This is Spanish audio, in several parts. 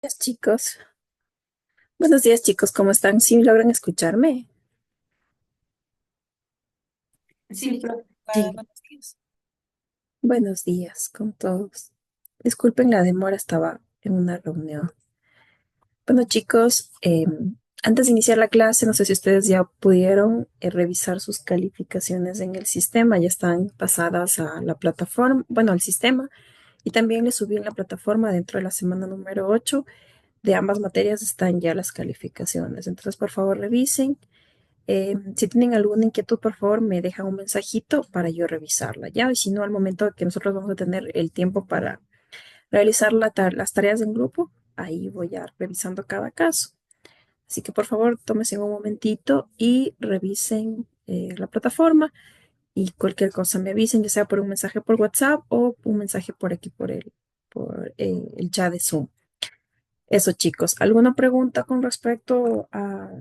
Días, chicos. Buenos días, chicos. ¿Cómo están? ¿Sí logran escucharme? Sí, Sí. buenos días. Buenos días con todos. Disculpen la demora, estaba en una reunión. Bueno, chicos, antes de iniciar la clase, no sé si ustedes ya pudieron revisar sus calificaciones en el sistema. Ya están pasadas a la plataforma, bueno, al sistema. Y también les subí en la plataforma dentro de la semana número 8. De ambas materias están ya las calificaciones. Entonces, por favor, revisen. Si tienen alguna inquietud, por favor, me dejan un mensajito para yo revisarla, ¿ya? Y si no, al momento que nosotros vamos a tener el tiempo para realizar las tareas en grupo, ahí voy a revisando cada caso. Así que, por favor, tómense un momentito y revisen la plataforma y cualquier cosa me avisen, ya sea por un mensaje por WhatsApp o un mensaje por aquí, por el chat de Zoom. Eso, chicos. ¿Alguna pregunta con respecto a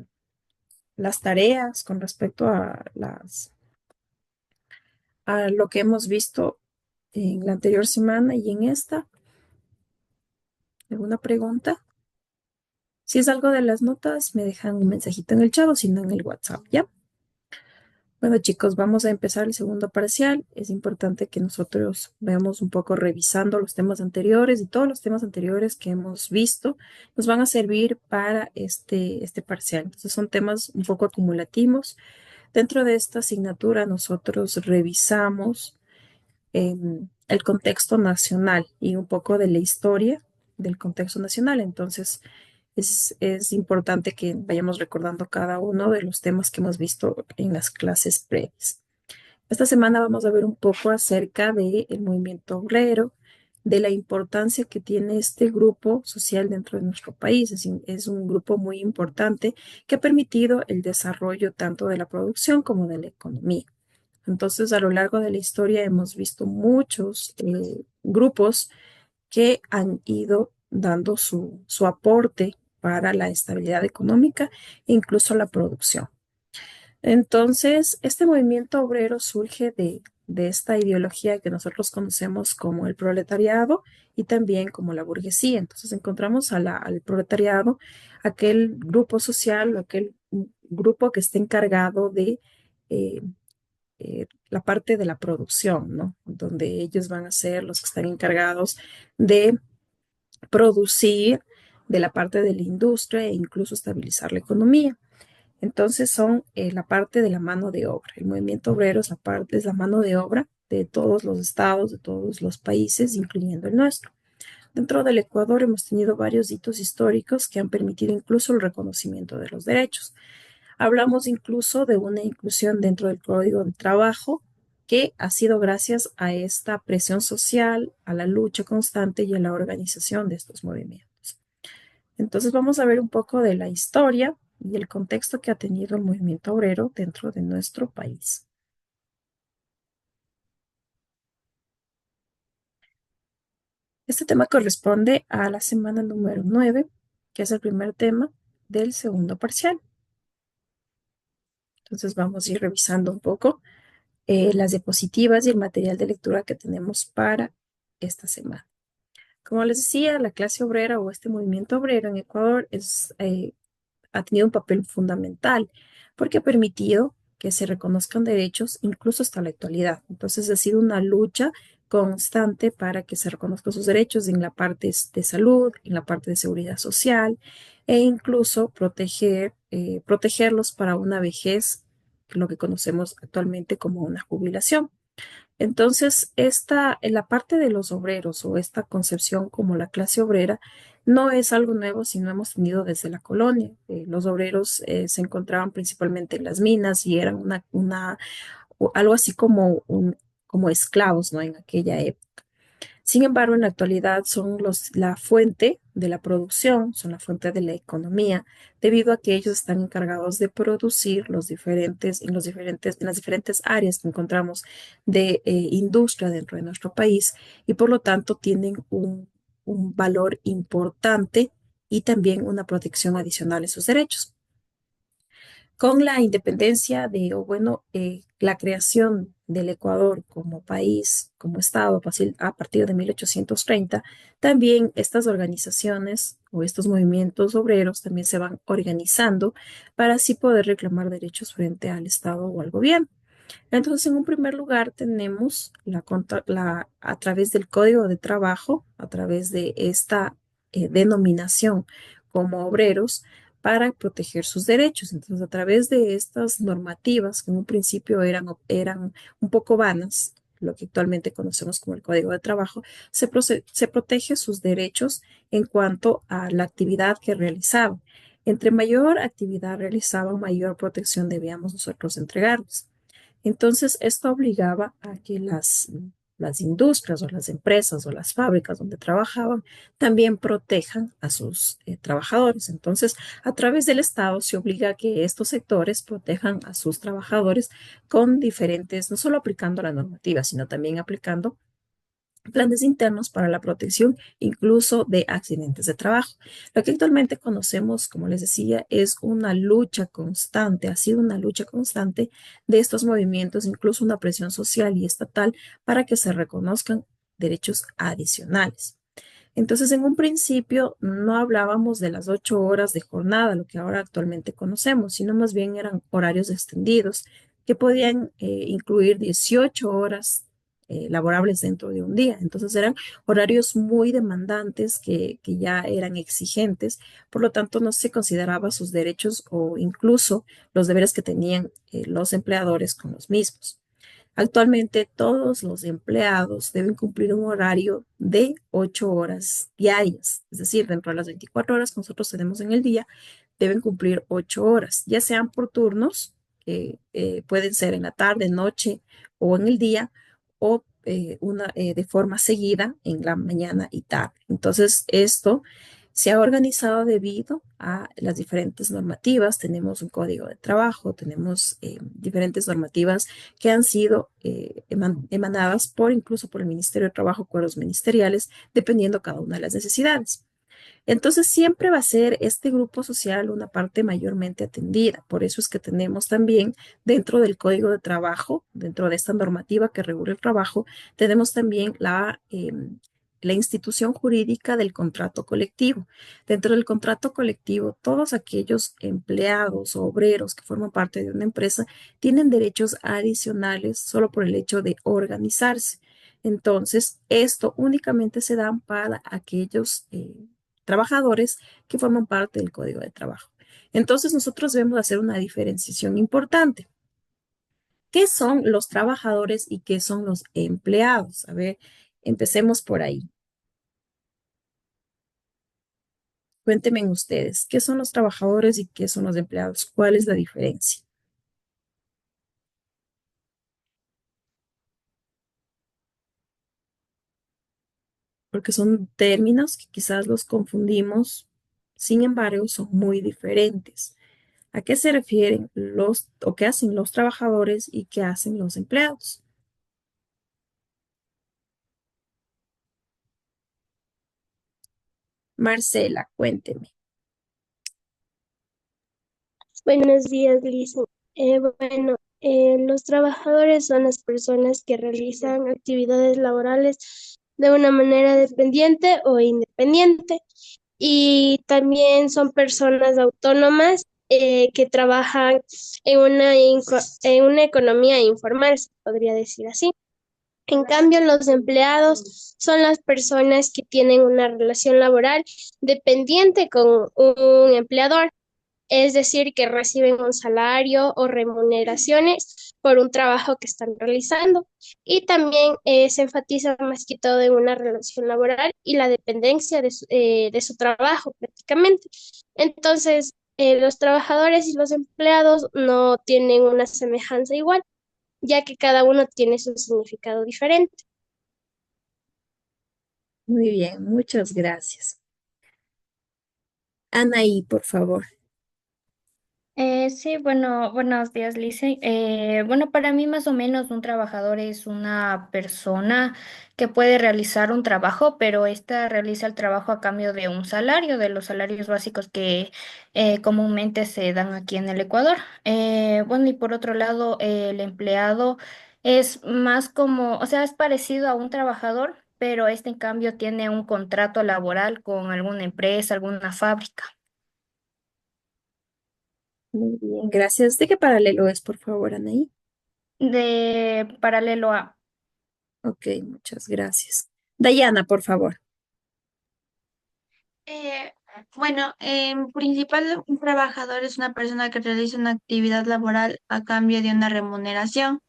las tareas, con respecto a lo que hemos visto en la anterior semana y en esta? ¿Alguna pregunta? Si es algo de las notas, me dejan un mensajito en el chat o si no en el WhatsApp, ¿ya? Bueno, chicos, vamos a empezar el segundo parcial. Es importante que nosotros veamos un poco revisando los temas anteriores y todos los temas anteriores que hemos visto nos van a servir para este parcial. Entonces son temas un poco acumulativos. Dentro de esta asignatura nosotros revisamos el contexto nacional y un poco de la historia del contexto nacional. Entonces, es importante que vayamos recordando cada uno de los temas que hemos visto en las clases previas. Esta semana vamos a ver un poco acerca del movimiento obrero, de la importancia que tiene este grupo social dentro de nuestro país. Es un grupo muy importante que ha permitido el desarrollo tanto de la producción como de la economía. Entonces, a lo largo de la historia hemos visto muchos grupos que han ido dando su aporte para la estabilidad económica e incluso la producción. Entonces, este movimiento obrero surge de esta ideología que nosotros conocemos como el proletariado y también como la burguesía. Entonces, encontramos al proletariado, aquel grupo social, aquel grupo que está encargado de eh, la parte de la producción, ¿no? Donde ellos van a ser los que están encargados de producir, de la parte de la industria e incluso estabilizar la economía. Entonces son la parte de la mano de obra. El movimiento obrero es la mano de obra de todos los estados, de todos los países, incluyendo el nuestro. Dentro del Ecuador hemos tenido varios hitos históricos que han permitido incluso el reconocimiento de los derechos. Hablamos incluso de una inclusión dentro del Código de Trabajo que ha sido gracias a esta presión social, a la lucha constante y a la organización de estos movimientos. Entonces vamos a ver un poco de la historia y el contexto que ha tenido el movimiento obrero dentro de nuestro país. Este tema corresponde a la semana número 9, que es el primer tema del segundo parcial. Entonces vamos a ir revisando un poco las diapositivas y el material de lectura que tenemos para esta semana. Como les decía, la clase obrera o este movimiento obrero en Ecuador ha tenido un papel fundamental porque ha permitido que se reconozcan derechos incluso hasta la actualidad. Entonces ha sido una lucha constante para que se reconozcan sus derechos en la parte de salud, en la parte de seguridad social e incluso protegerlos para una vejez, lo que conocemos actualmente como una jubilación. Entonces, en la parte de los obreros o esta concepción como la clase obrera no es algo nuevo, sino hemos tenido desde la colonia. Los obreros se encontraban principalmente en las minas y eran algo así como esclavos, ¿no? En aquella época. Sin embargo, en la actualidad son la fuente de la producción, son la fuente de la economía, debido a que ellos están encargados de producir en las diferentes áreas que encontramos de industria dentro de nuestro país y por lo tanto tienen un valor importante y también una protección adicional en sus derechos. Con la independencia la creación del Ecuador como país, como Estado, a partir de 1830, también estas organizaciones o estos movimientos obreros también se van organizando para así poder reclamar derechos frente al Estado o al gobierno. Entonces, en un primer lugar, tenemos a través del Código de Trabajo, a través de esta denominación como obreros, para proteger sus derechos. Entonces, a través de estas normativas, que en un principio eran un poco vanas, lo que actualmente conocemos como el Código de Trabajo, se protege sus derechos en cuanto a la actividad que realizaban. Entre mayor actividad realizaban, mayor protección debíamos nosotros entregarles. Entonces, esto obligaba a que las industrias o las empresas o las fábricas donde trabajaban también protejan a sus trabajadores. Entonces, a través del Estado se obliga a que estos sectores protejan a sus trabajadores con diferentes, no solo aplicando la normativa, sino también aplicando planes internos para la protección incluso de accidentes de trabajo. Lo que actualmente conocemos, como les decía, es una lucha constante, ha sido una lucha constante de estos movimientos, incluso una presión social y estatal para que se reconozcan derechos adicionales. Entonces, en un principio no hablábamos de las 8 horas de jornada, lo que ahora actualmente conocemos, sino más bien eran horarios extendidos que podían incluir 18 horas laborables dentro de un día. Entonces, eran horarios muy demandantes que ya eran exigentes, por lo tanto, no se consideraba sus derechos o incluso los deberes que tenían los empleadores con los mismos. Actualmente todos los empleados deben cumplir un horario de 8 horas diarias, es decir, dentro de las 24 horas que nosotros tenemos en el día, deben cumplir 8 horas, ya sean por turnos, que pueden ser en la tarde, noche o en el día, o de forma seguida en la mañana y tarde. Entonces, esto se ha organizado debido a las diferentes normativas. Tenemos un código de trabajo, tenemos diferentes normativas que han sido emanadas por incluso por el Ministerio de Trabajo, acuerdos ministeriales, dependiendo cada una de las necesidades. Entonces, siempre va a ser este grupo social una parte mayormente atendida. Por eso es que tenemos también dentro del Código de Trabajo, dentro de esta normativa que regula el trabajo, tenemos también la institución jurídica del contrato colectivo. Dentro del contrato colectivo, todos aquellos empleados o obreros que forman parte de una empresa tienen derechos adicionales solo por el hecho de organizarse. Entonces, esto únicamente se da para aquellos trabajadores que forman parte del Código de Trabajo. Entonces, nosotros debemos hacer una diferenciación importante. ¿Qué son los trabajadores y qué son los empleados? A ver, empecemos por ahí. Cuéntenme ustedes, ¿qué son los trabajadores y qué son los empleados? ¿Cuál es la diferencia? Porque son términos que quizás los confundimos, sin embargo, son muy diferentes. ¿A qué se refieren los o qué hacen los trabajadores y qué hacen los empleados? Marcela, cuénteme. Buenos días, Lisa. Los trabajadores son las personas que realizan actividades laborales de una manera dependiente o independiente y también son personas autónomas que trabajan en una economía informal, se podría decir así. En cambio, los empleados son las personas que tienen una relación laboral dependiente con un empleador, es decir, que reciben un salario o remuneraciones por un trabajo que están realizando. Y también se enfatiza más que todo en una relación laboral y la dependencia de su trabajo prácticamente. Entonces, los trabajadores y los empleados no tienen una semejanza igual, ya que cada uno tiene su significado diferente. Muy bien, muchas gracias. Anaí, por favor. Sí, bueno, buenos días, Lice. Bueno, para mí más o menos un trabajador es una persona que puede realizar un trabajo, pero ésta realiza el trabajo a cambio de un salario, de los salarios básicos que comúnmente se dan aquí en el Ecuador. Bueno, y por otro lado, el empleado Es más como, o sea, es parecido a un trabajador, pero este en cambio tiene un contrato laboral con alguna empresa, alguna fábrica. Muy bien, gracias. ¿De qué paralelo es, por favor, Anaí? De paralelo a. Ok, muchas gracias. Dayana, por favor. Eh, bueno, en principal, un trabajador es una persona que realiza una actividad laboral a cambio de una remuneración.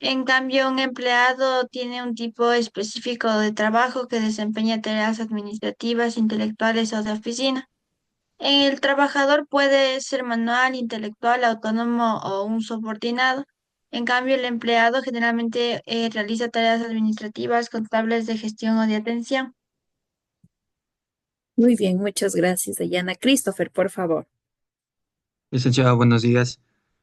En cambio, un empleado tiene un tipo específico de trabajo que desempeña tareas administrativas, intelectuales o de oficina. El trabajador puede ser manual, intelectual, autónomo o un subordinado. En cambio, el empleado generalmente realiza tareas administrativas, contables, de gestión o de atención. Muy bien, muchas gracias, Dayana. Christopher, por favor. Licenciado, buenos días.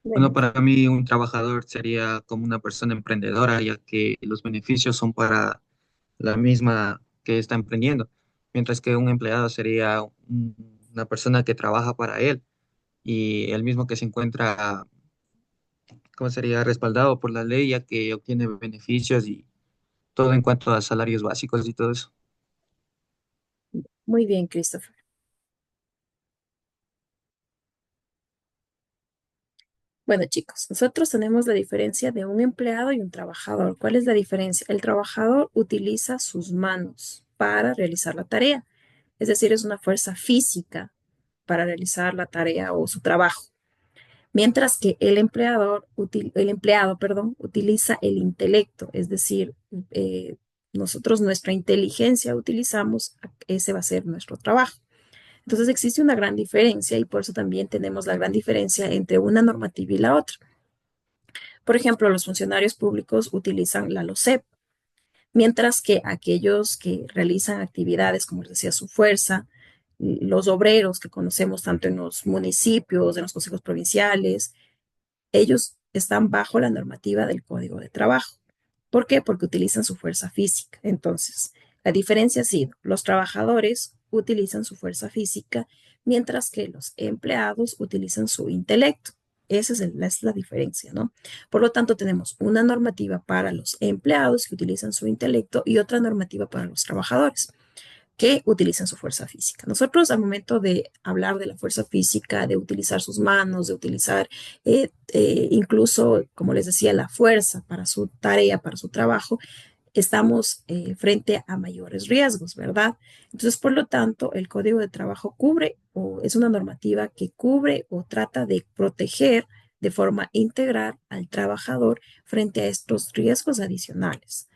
Bueno, Buenos. para mí un trabajador sería como una persona emprendedora, ya que los beneficios son para la misma que está emprendiendo, mientras que un empleado sería una persona que trabaja para él y el mismo que se encuentra, ¿cómo sería? Respaldado por la ley, ya que obtiene beneficios y todo en cuanto a salarios básicos y todo eso. Muy bien, Christopher. Bueno, chicos, nosotros tenemos la diferencia de un empleado y un trabajador. ¿Cuál es la diferencia? El trabajador utiliza sus manos para realizar la tarea, es decir, es una fuerza física para realizar la tarea o su trabajo, mientras que el empleado, perdón, utiliza el intelecto, es decir, nosotros nuestra inteligencia utilizamos, ese va a ser nuestro trabajo. Entonces existe una gran diferencia y por eso también tenemos la gran diferencia entre una normativa y la otra. Por ejemplo, los funcionarios públicos utilizan la LOCEP, mientras que aquellos que realizan actividades, como les decía, su fuerza, los obreros que conocemos tanto en los municipios, en los consejos provinciales, ellos están bajo la normativa del Código de Trabajo. ¿Por qué? Porque utilizan su fuerza física. Entonces, la diferencia ha sido, los trabajadores utilizan su fuerza física, mientras que los empleados utilizan su intelecto. Esa es la diferencia, ¿no? Por lo tanto, tenemos una normativa para los empleados que utilizan su intelecto y otra normativa para los trabajadores que utilizan su fuerza física. Nosotros al momento de hablar de la fuerza física, de utilizar sus manos, de utilizar incluso, como les decía, la fuerza para su tarea, para su trabajo, estamos frente a mayores riesgos, ¿verdad? Entonces, por lo tanto, el Código de Trabajo cubre o es una normativa que cubre o trata de proteger de forma integral al trabajador frente a estos riesgos adicionales.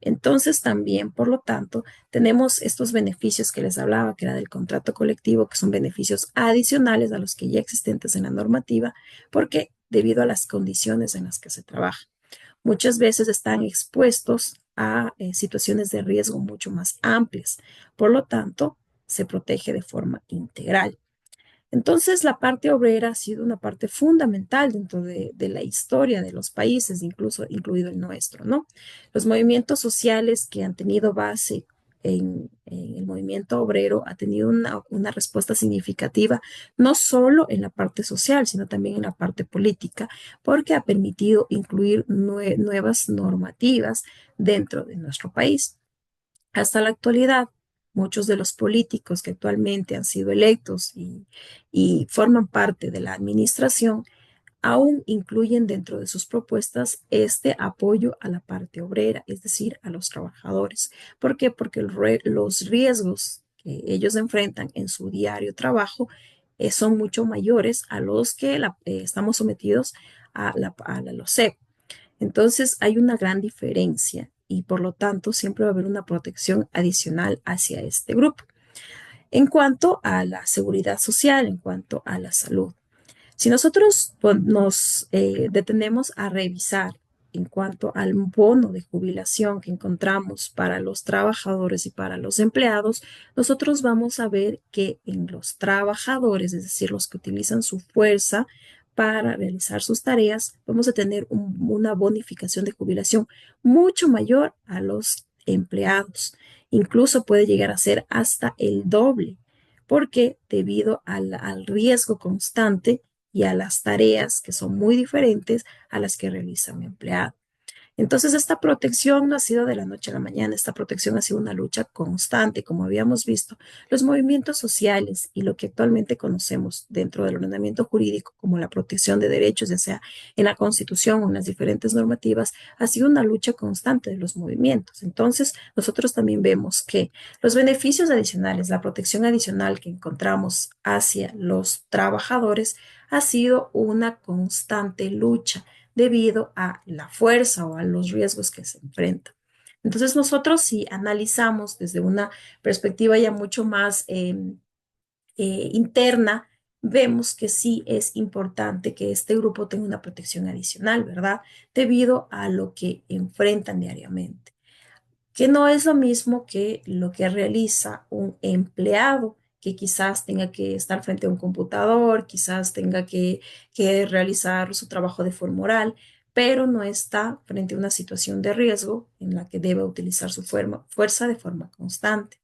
Entonces, también, por lo tanto, tenemos estos beneficios que les hablaba, que era del contrato colectivo, que son beneficios adicionales a los que ya existentes en la normativa, porque debido a las condiciones en las que se trabaja, muchas veces están expuestos a situaciones de riesgo mucho más amplias. Por lo tanto, se protege de forma integral. Entonces, la parte obrera ha sido una parte fundamental dentro de la historia de los países, incluso incluido el nuestro, ¿no? Los movimientos sociales que han tenido base en el movimiento obrero ha tenido una respuesta significativa, no solo en la parte social, sino también en la parte política, porque ha permitido incluir nuevas normativas dentro de nuestro país. Hasta la actualidad, muchos de los políticos que actualmente han sido electos y forman parte de la administración aún incluyen dentro de sus propuestas este apoyo a la parte obrera, es decir, a los trabajadores. ¿Por qué? Porque los riesgos que ellos enfrentan en su diario trabajo son mucho mayores a los que estamos sometidos a la LOCEP. Entonces hay una gran diferencia y por lo tanto siempre va a haber una protección adicional hacia este grupo. En cuanto a la seguridad social, en cuanto a la salud, si nosotros nos detenemos a revisar en cuanto al bono de jubilación que encontramos para los trabajadores y para los empleados, nosotros vamos a ver que en los trabajadores, es decir, los que utilizan su fuerza para realizar sus tareas, vamos a tener una bonificación de jubilación mucho mayor a los empleados. Incluso puede llegar a ser hasta el doble, porque debido al riesgo constante y a las tareas que son muy diferentes a las que realiza un empleado. Entonces, esta protección no ha sido de la noche a la mañana, esta protección ha sido una lucha constante, como habíamos visto. Los movimientos sociales y lo que actualmente conocemos dentro del ordenamiento jurídico como la protección de derechos, ya sea en la Constitución o en las diferentes normativas, ha sido una lucha constante de los movimientos. Entonces, nosotros también vemos que los beneficios adicionales, la protección adicional que encontramos hacia los trabajadores ha sido una constante lucha debido a la fuerza o a los riesgos que se enfrentan. Entonces, nosotros si analizamos desde una perspectiva ya mucho más interna, vemos que sí es importante que este grupo tenga una protección adicional, ¿verdad? Debido a lo que enfrentan diariamente, que no es lo mismo que lo que realiza un empleado que quizás tenga que estar frente a un computador, quizás tenga que realizar su trabajo de forma oral, pero no está frente a una situación de riesgo en la que debe utilizar su fuerza de forma constante.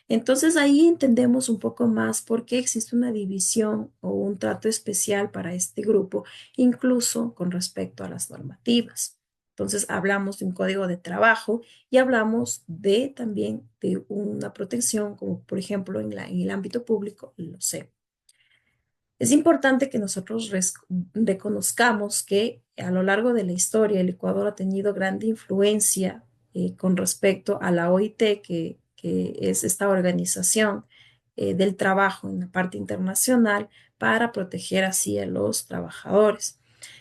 Entonces ahí entendemos un poco más por qué existe una división o un trato especial para este grupo, incluso con respecto a las normativas. Entonces hablamos de un código de trabajo y hablamos de también de una protección, como por ejemplo en el ámbito público, lo sé. Es importante que nosotros reconozcamos que a lo largo de la historia el Ecuador ha tenido grande influencia con respecto a la OIT, que es esta organización del trabajo en la parte internacional para proteger así a los trabajadores.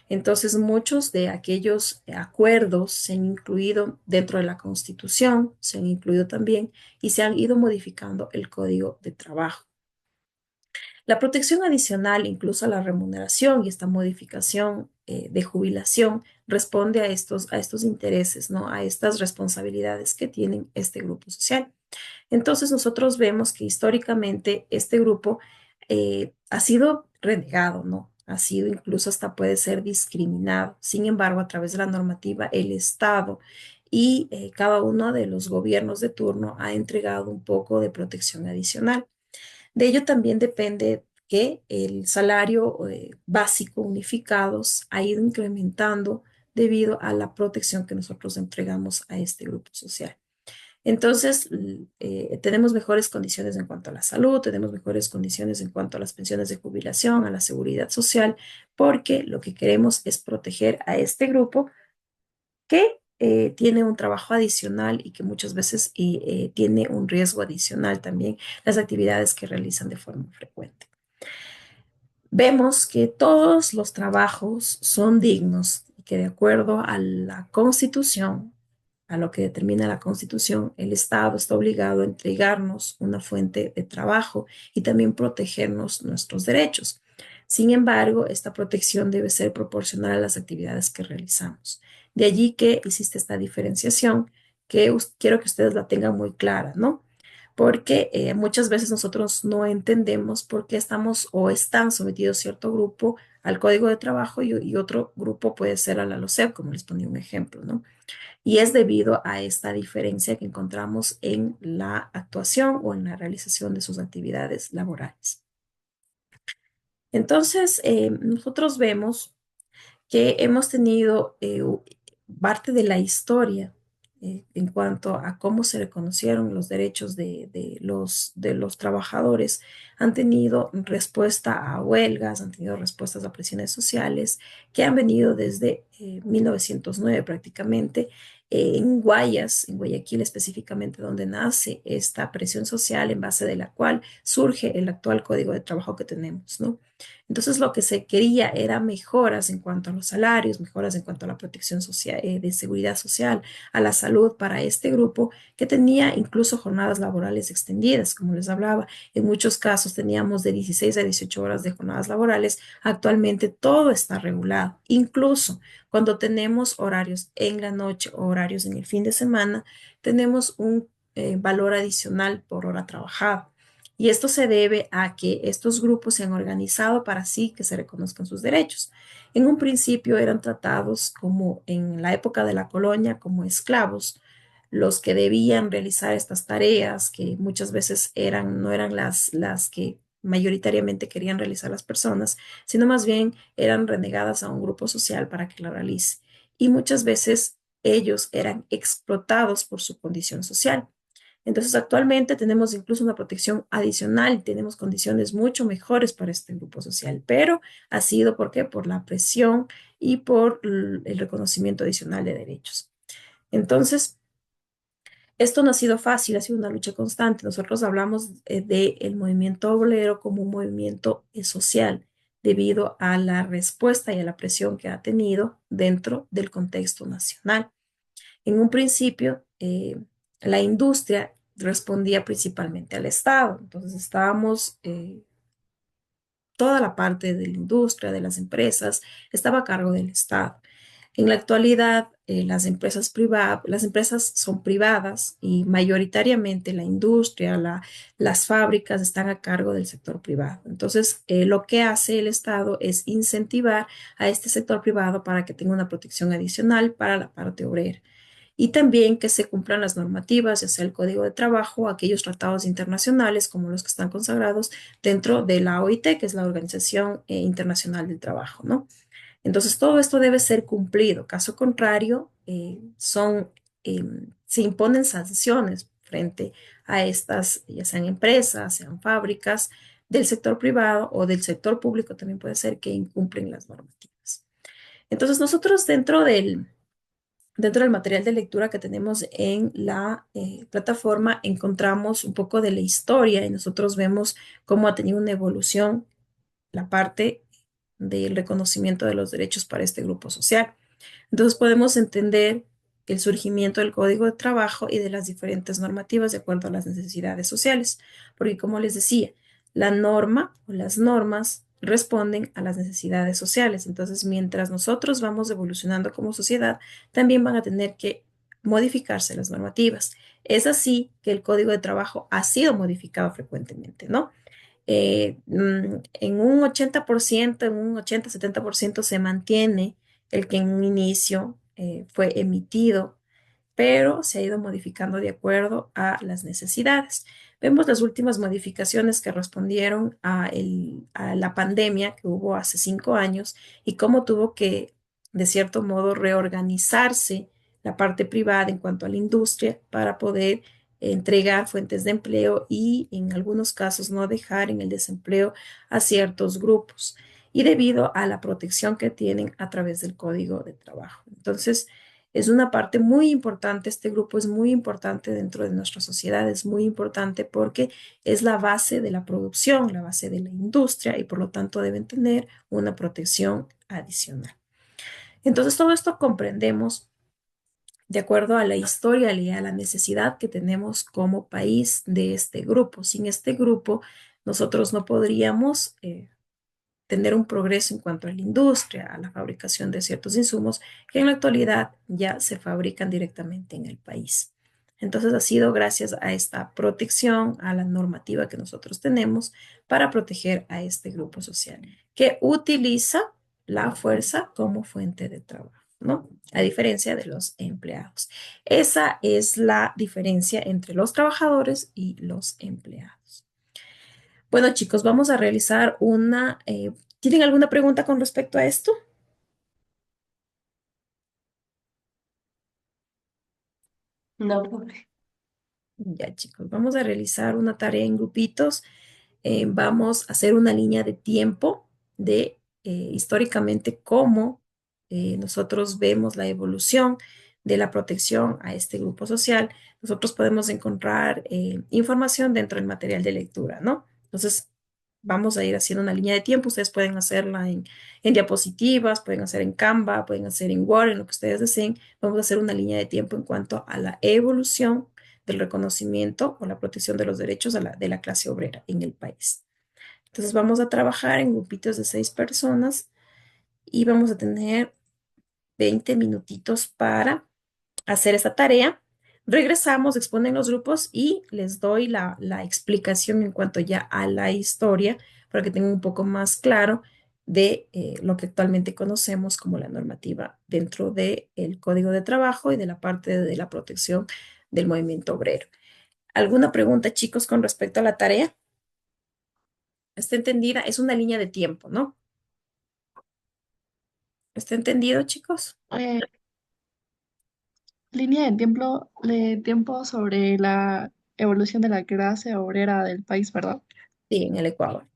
Entonces, muchos de aquellos acuerdos se han incluido dentro de la Constitución, se han incluido también y se han ido modificando el Código de Trabajo. La protección adicional, incluso a la remuneración y esta modificación de jubilación, responde a estos intereses, ¿no? A estas responsabilidades que tienen este grupo social. Entonces, nosotros vemos que históricamente este grupo ha sido renegado, ¿no? Ha sido incluso hasta puede ser discriminado. Sin embargo, a través de la normativa, el Estado y cada uno de los gobiernos de turno ha entregado un poco de protección adicional. De ello también depende que el salario básico unificados ha ido incrementando debido a la protección que nosotros entregamos a este grupo social. Entonces, tenemos mejores condiciones en cuanto a la salud, tenemos mejores condiciones en cuanto a las pensiones de jubilación, a la seguridad social, porque lo que queremos es proteger a este grupo que tiene un trabajo adicional y que muchas veces tiene un riesgo adicional también las actividades que realizan de forma frecuente. Vemos que todos los trabajos son dignos y que de acuerdo a la Constitución, a lo que determina la Constitución, el Estado está obligado a entregarnos una fuente de trabajo y también protegernos nuestros derechos. Sin embargo, esta protección debe ser proporcional a las actividades que realizamos. De allí que existe esta diferenciación que quiero que ustedes la tengan muy clara, ¿no? Porque muchas veces nosotros no entendemos por qué estamos o están sometidos cierto grupo al Código de Trabajo y otro grupo puede ser a la LOCEP, como les ponía un ejemplo, ¿no? Y es debido a esta diferencia que encontramos en la actuación o en la realización de sus actividades laborales. Entonces, nosotros vemos que hemos tenido parte de la historia en cuanto a cómo se reconocieron los derechos de los trabajadores. Han tenido respuesta a huelgas, han tenido respuestas a presiones sociales que han venido desde 1909 prácticamente. En Guayas, en Guayaquil específicamente, donde nace esta presión social en base de la cual surge el actual código de trabajo que tenemos, ¿no? Entonces, lo que se quería era mejoras en cuanto a los salarios, mejoras en cuanto a la protección social, de seguridad social, a la salud para este grupo que tenía incluso jornadas laborales extendidas, como les hablaba. En muchos casos teníamos de 16 a 18 horas de jornadas laborales. Actualmente todo está regulado. Incluso cuando tenemos horarios en la noche o horarios en el fin de semana, tenemos un valor adicional por hora trabajada. Y esto se debe a que estos grupos se han organizado para así que se reconozcan sus derechos. En un principio eran tratados como en la época de la colonia como esclavos, los que debían realizar estas tareas que muchas veces no eran las que mayoritariamente querían realizar las personas, sino más bien eran renegadas a un grupo social para que la realice. Y muchas veces ellos eran explotados por su condición social. Entonces, actualmente tenemos incluso una protección adicional, tenemos condiciones mucho mejores para este grupo social, pero ha sido, ¿por qué? Por la presión y por el reconocimiento adicional de derechos. Entonces, esto no ha sido fácil, ha sido una lucha constante. Nosotros hablamos del movimiento obrero como un movimiento social debido a la respuesta y a la presión que ha tenido dentro del contexto nacional. En un principio, la industria respondía principalmente al Estado. Entonces, estábamos, toda la parte de la industria, de las empresas, estaba a cargo del Estado. En la actualidad, las empresas son privadas y mayoritariamente la industria, las fábricas están a cargo del sector privado. Entonces, lo que hace el Estado es incentivar a este sector privado para que tenga una protección adicional para la parte obrera y también que se cumplan las normativas, ya sea el Código de Trabajo, aquellos tratados internacionales como los que están consagrados dentro de la OIT, que es la Organización Internacional del Trabajo, ¿no? Entonces, todo esto debe ser cumplido. Caso contrario, se imponen sanciones frente a estas, ya sean empresas, sean fábricas del sector privado o del sector público, también puede ser que incumplen las normativas. Entonces, nosotros dentro del material de lectura que tenemos en la plataforma encontramos un poco de la historia y nosotros vemos cómo ha tenido una evolución la parte del reconocimiento de los derechos para este grupo social. Entonces podemos entender el surgimiento del Código de Trabajo y de las diferentes normativas de acuerdo a las necesidades sociales, porque como les decía, la norma o las normas responden a las necesidades sociales. Entonces, mientras nosotros vamos evolucionando como sociedad, también van a tener que modificarse las normativas. Es así que el Código de Trabajo ha sido modificado frecuentemente, ¿no? En un 80%, en un 80-70% se mantiene el que en un inicio fue emitido, pero se ha ido modificando de acuerdo a las necesidades. Vemos las últimas modificaciones que respondieron a la pandemia que hubo hace 5 años y cómo tuvo que, de cierto modo, reorganizarse la parte privada en cuanto a la industria para poder entregar fuentes de empleo y en algunos casos no dejar en el desempleo a ciertos grupos y debido a la protección que tienen a través del Código de Trabajo. Entonces, es una parte muy importante, este grupo es muy importante dentro de nuestra sociedad, es muy importante porque es la base de la producción, la base de la industria y por lo tanto deben tener una protección adicional. Entonces, todo esto comprendemos de acuerdo a la historia y a la necesidad que tenemos como país de este grupo. Sin este grupo, nosotros no podríamos tener un progreso en cuanto a la industria, a la fabricación de ciertos insumos que en la actualidad ya se fabrican directamente en el país. Entonces ha sido gracias a esta protección, a la normativa que nosotros tenemos para proteger a este grupo social que utiliza la fuerza como fuente de trabajo, ¿no? A diferencia de los empleados. Esa es la diferencia entre los trabajadores y los empleados. Bueno, chicos, vamos a realizar una... ¿tienen alguna pregunta con respecto a esto? No, profe. Ya, chicos, vamos a realizar una tarea en grupitos. Vamos a hacer una línea de tiempo de históricamente cómo nosotros vemos la evolución de la protección a este grupo social. Nosotros podemos encontrar información dentro del material de lectura, ¿no? Entonces, vamos a ir haciendo una línea de tiempo. Ustedes pueden hacerla en diapositivas, pueden hacer en Canva, pueden hacer en Word, en lo que ustedes deseen. Vamos a hacer una línea de tiempo en cuanto a la evolución del reconocimiento o la protección de los derechos de la clase obrera en el país. Entonces vamos a trabajar en grupitos de 6 personas y vamos a tener 20 minutitos para hacer esta tarea. Regresamos, exponen los grupos y les doy la explicación en cuanto ya a la historia para que tengan un poco más claro de lo que actualmente conocemos como la normativa dentro del Código de Trabajo y de la parte de la protección del movimiento obrero. ¿Alguna pregunta, chicos, con respecto a la tarea? ¿Está entendida? Es una línea de tiempo, ¿no? ¿Está entendido, chicos? Eh, línea de tiempo sobre la evolución de la clase obrera del país, ¿verdad? Sí, en el Ecuador.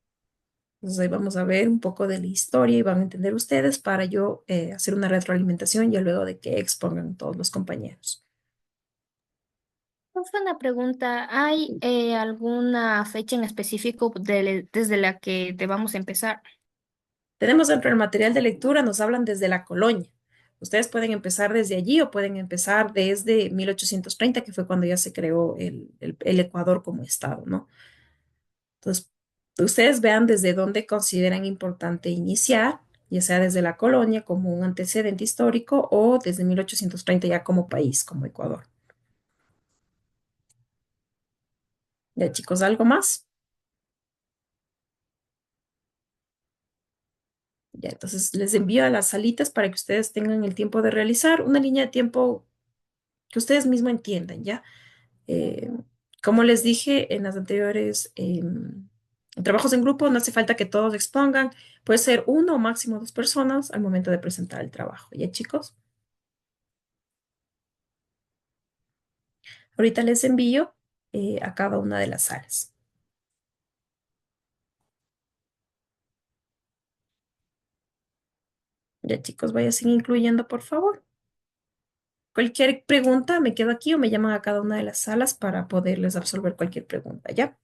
Entonces ahí vamos a ver un poco de la historia y van a entender ustedes para yo hacer una retroalimentación ya luego de que expongan todos los compañeros. Profe, una pregunta. ¿Hay alguna fecha en específico desde la que debamos empezar? Tenemos dentro del material de lectura, nos hablan desde la colonia. Ustedes pueden empezar desde allí o pueden empezar desde 1830, que fue cuando ya se creó el Ecuador como estado, ¿no? Entonces, ustedes vean desde dónde consideran importante iniciar, ya sea desde la colonia como un antecedente histórico o desde 1830 ya como país, como Ecuador. Ya, chicos, ¿algo más? Ya, entonces les envío a las salitas para que ustedes tengan el tiempo de realizar una línea de tiempo que ustedes mismos entiendan, ¿ya? Eh, como les dije en las anteriores trabajos en grupo, no hace falta que todos expongan, puede ser uno o máximo dos personas al momento de presentar el trabajo, ¿ya, chicos? Ahorita les envío a cada una de las salas. Ya, chicos, váyanse incluyendo, por favor. Cualquier pregunta, me quedo aquí o me llaman a cada una de las salas para poderles absolver cualquier pregunta, ¿ya?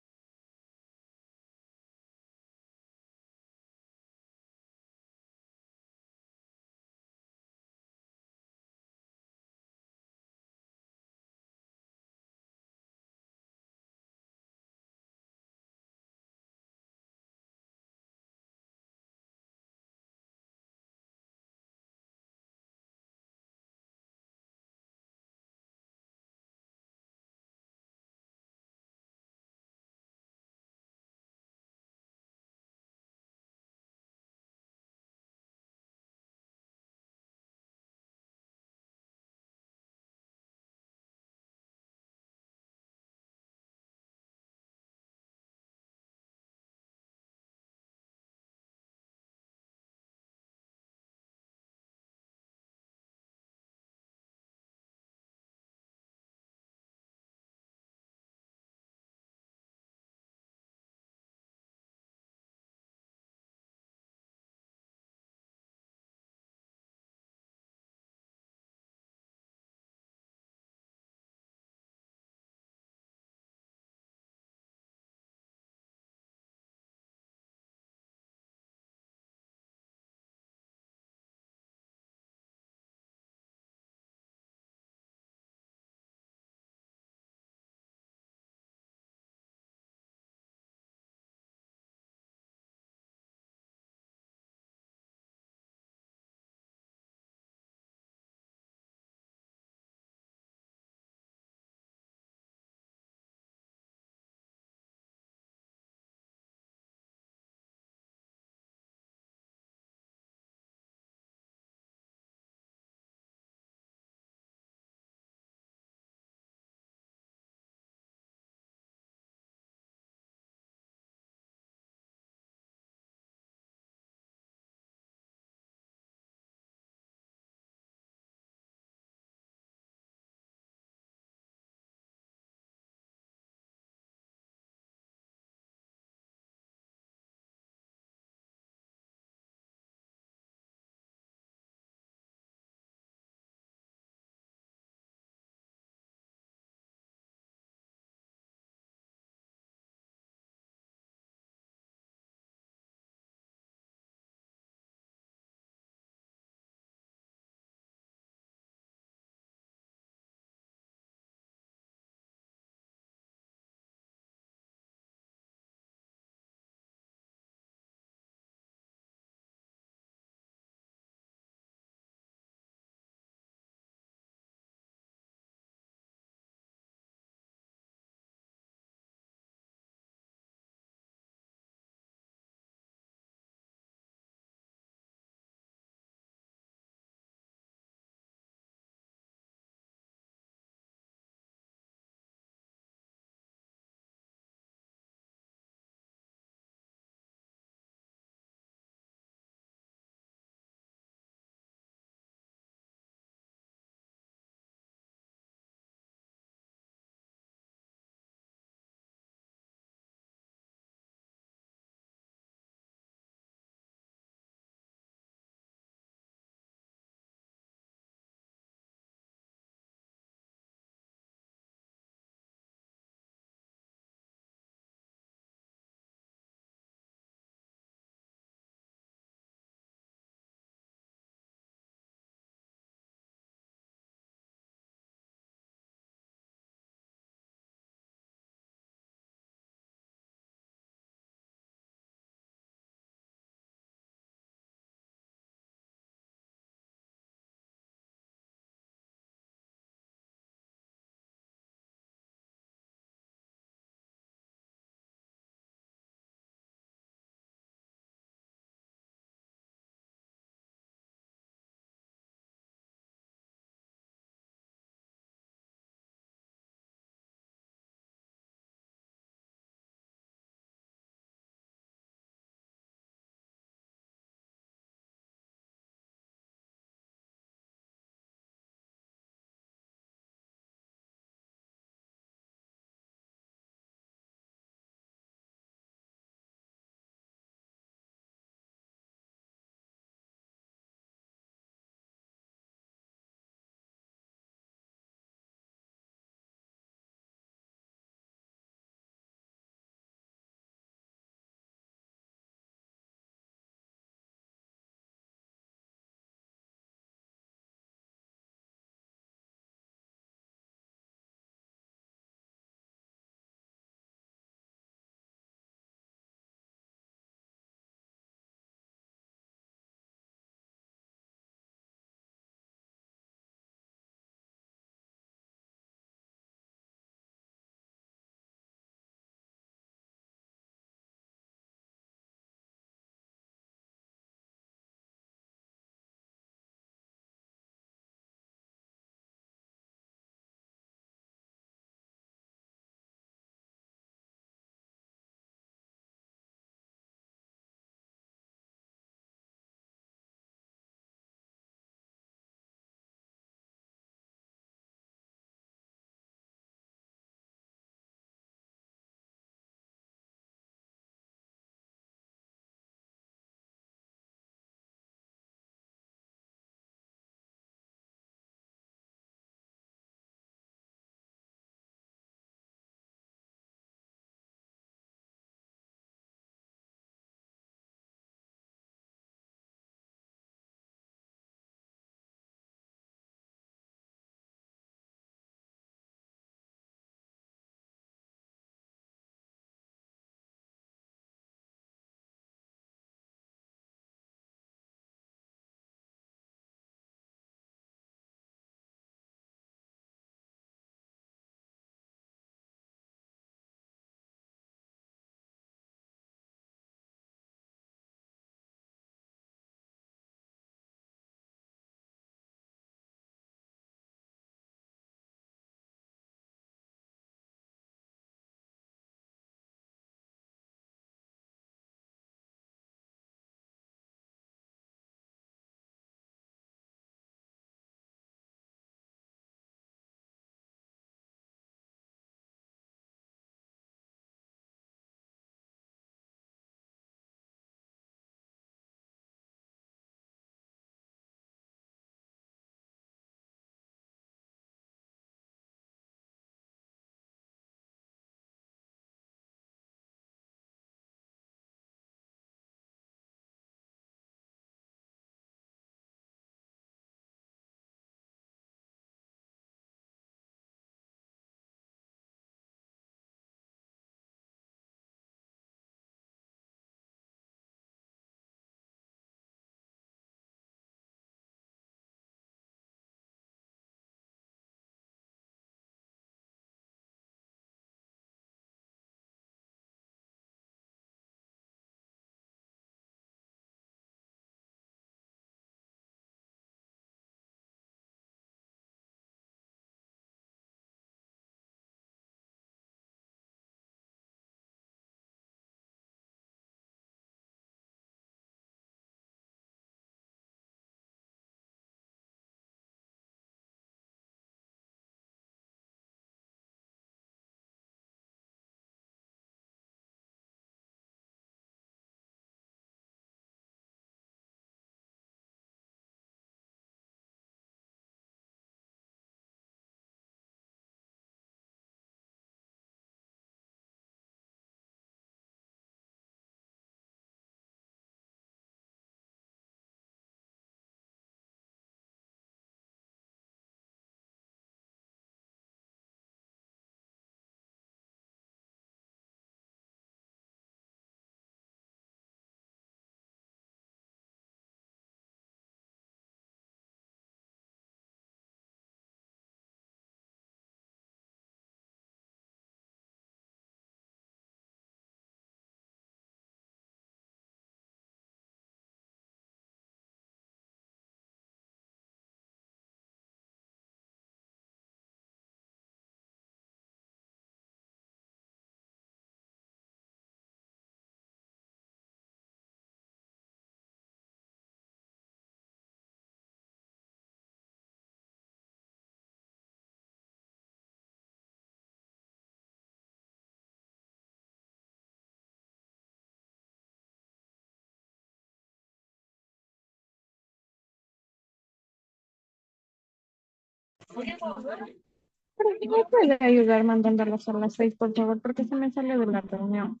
¿Me puede ayudar mandándolas a las 6, por favor? Porque se me sale de la reunión.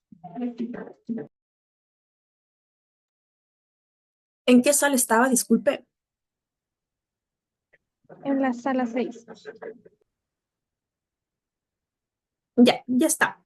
¿En qué sala estaba? Disculpe. En la sala 6. Ya, ya está.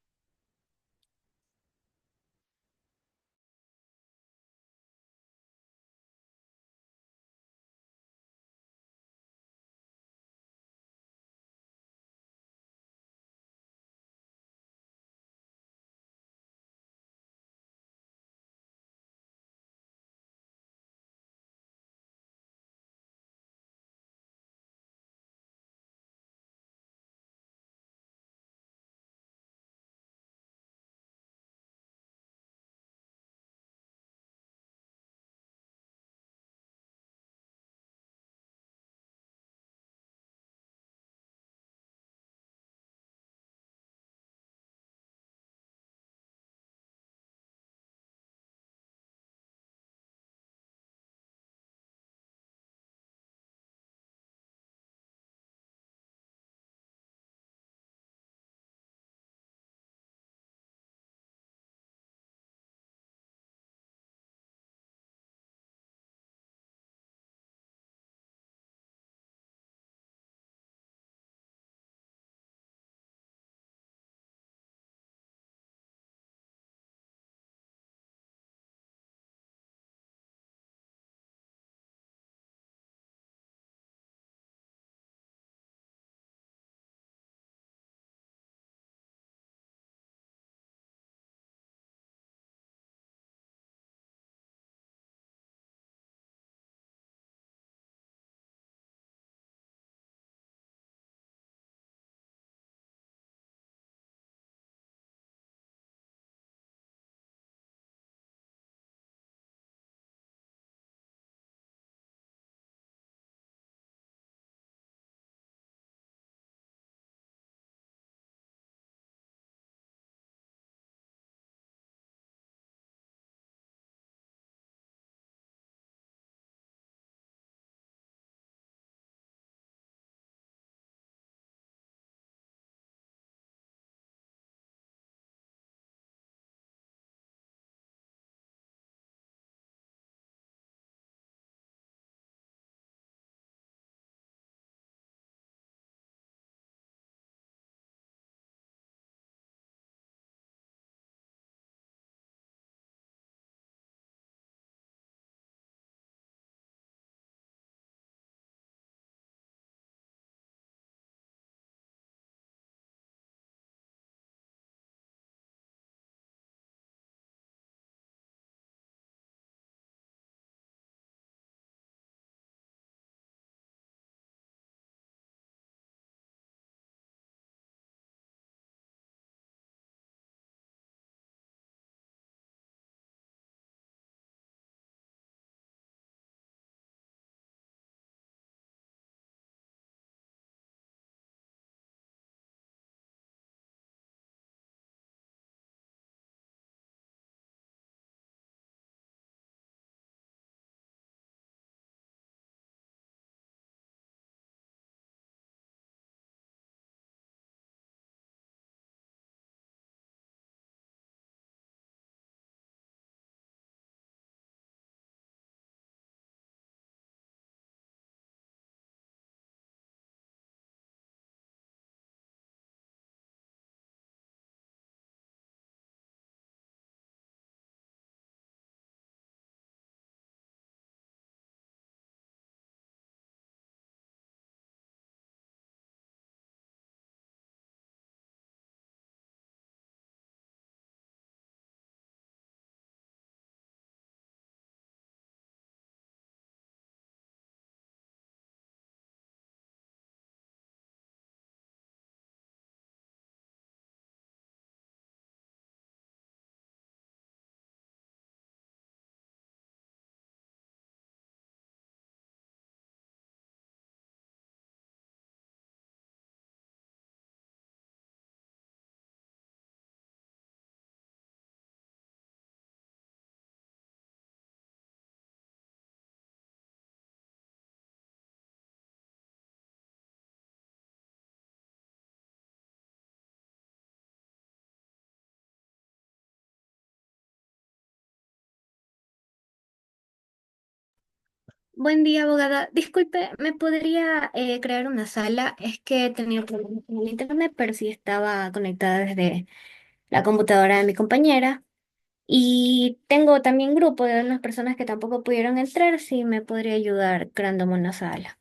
Buen día, abogada. Disculpe, ¿me podría crear una sala? Es que he tenido problemas con el internet, pero sí estaba conectada desde la computadora de mi compañera. Y tengo también grupo de unas personas que tampoco pudieron entrar, si me podría ayudar creándome una sala.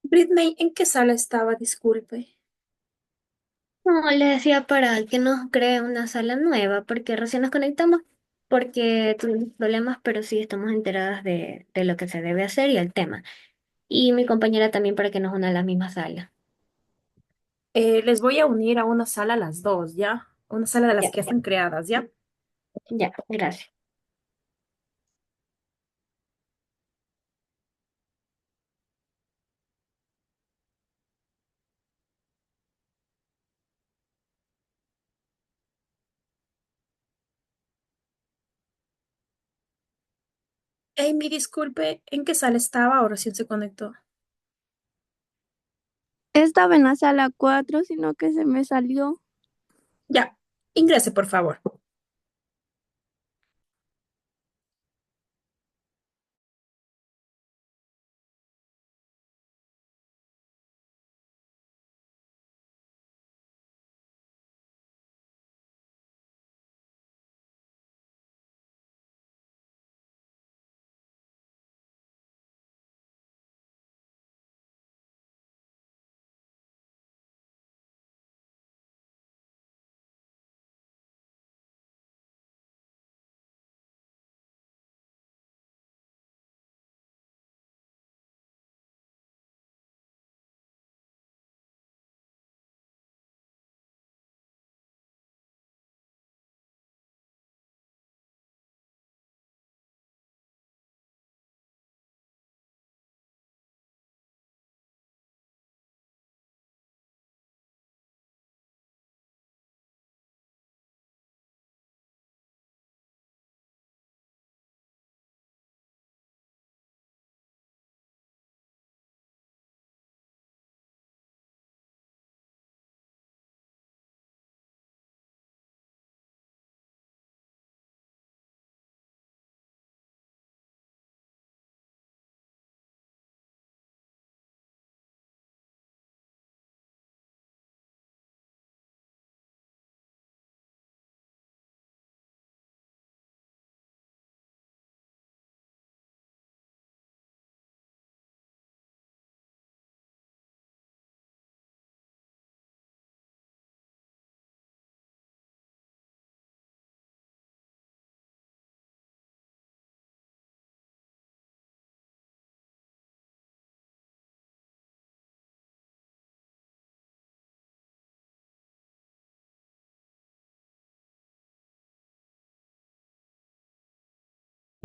Britney, ¿en qué sala estaba? Disculpe. No, le decía para que nos cree una sala nueva, porque recién nos conectamos, porque tuvimos problemas, pero sí estamos enteradas de lo que se debe hacer y el tema. Y mi compañera también para que nos una a la misma sala. Les voy a unir a una sala a las dos, ¿ya? Una sala de las Ya, que están creadas, ¿ya? ya, gracias. Amy, disculpe, ¿en qué sala estaba? Ahora recién se conectó. Estaba en la sala 4, sino que se me salió. Ya, ingrese, por favor.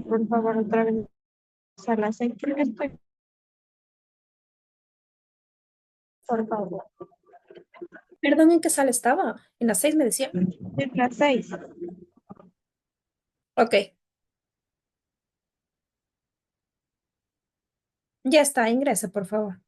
por favor, otra vez a las 6 porque estoy, por favor. Perdón, ¿en qué sala estaba? En las 6 me decía. Es las 6. Ok, ya está, ingrese, por favor.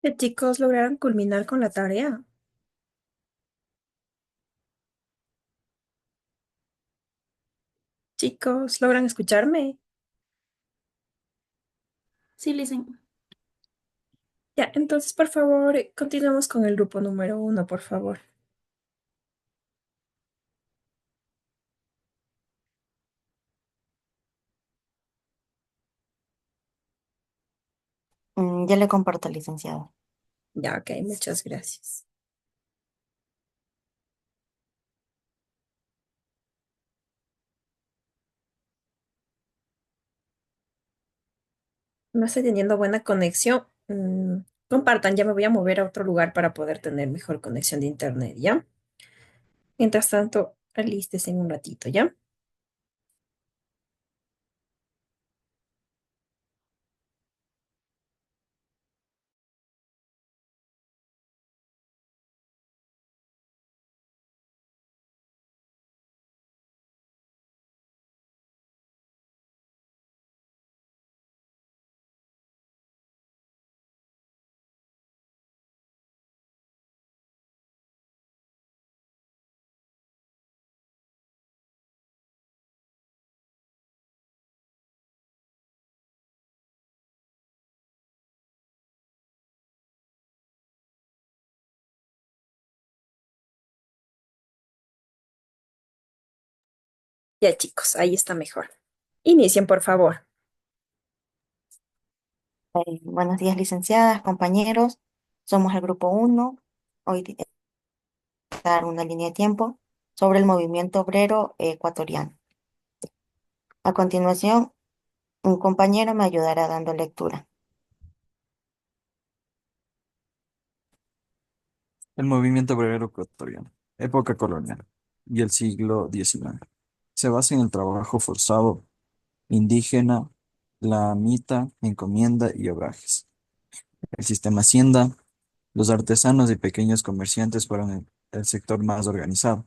¿Qué chicos lograron culminar con la tarea? Chicos, ¿logran escucharme? Sí, Lisen. Ya, entonces, por favor, continuemos con el grupo número uno, por favor. Ya le comparto, licenciado. Ya, ok, muchas gracias. No estoy teniendo buena conexión. Compartan, ya me voy a mover a otro lugar para poder tener mejor conexión de internet, ¿ya? Mientras tanto, alístese en un ratito, ¿ya? Ya, chicos, ahí está mejor. Inicien, por favor. Buenos días, licenciadas, compañeros. Somos el grupo uno. Hoy dar una línea de tiempo sobre el movimiento obrero ecuatoriano. A continuación, un compañero me ayudará dando lectura. El movimiento obrero ecuatoriano, época colonial y el siglo XIX. Se basa en el trabajo forzado, indígena, la amita, encomienda y obrajes. El sistema hacienda, los artesanos y pequeños comerciantes fueron el sector más organizado.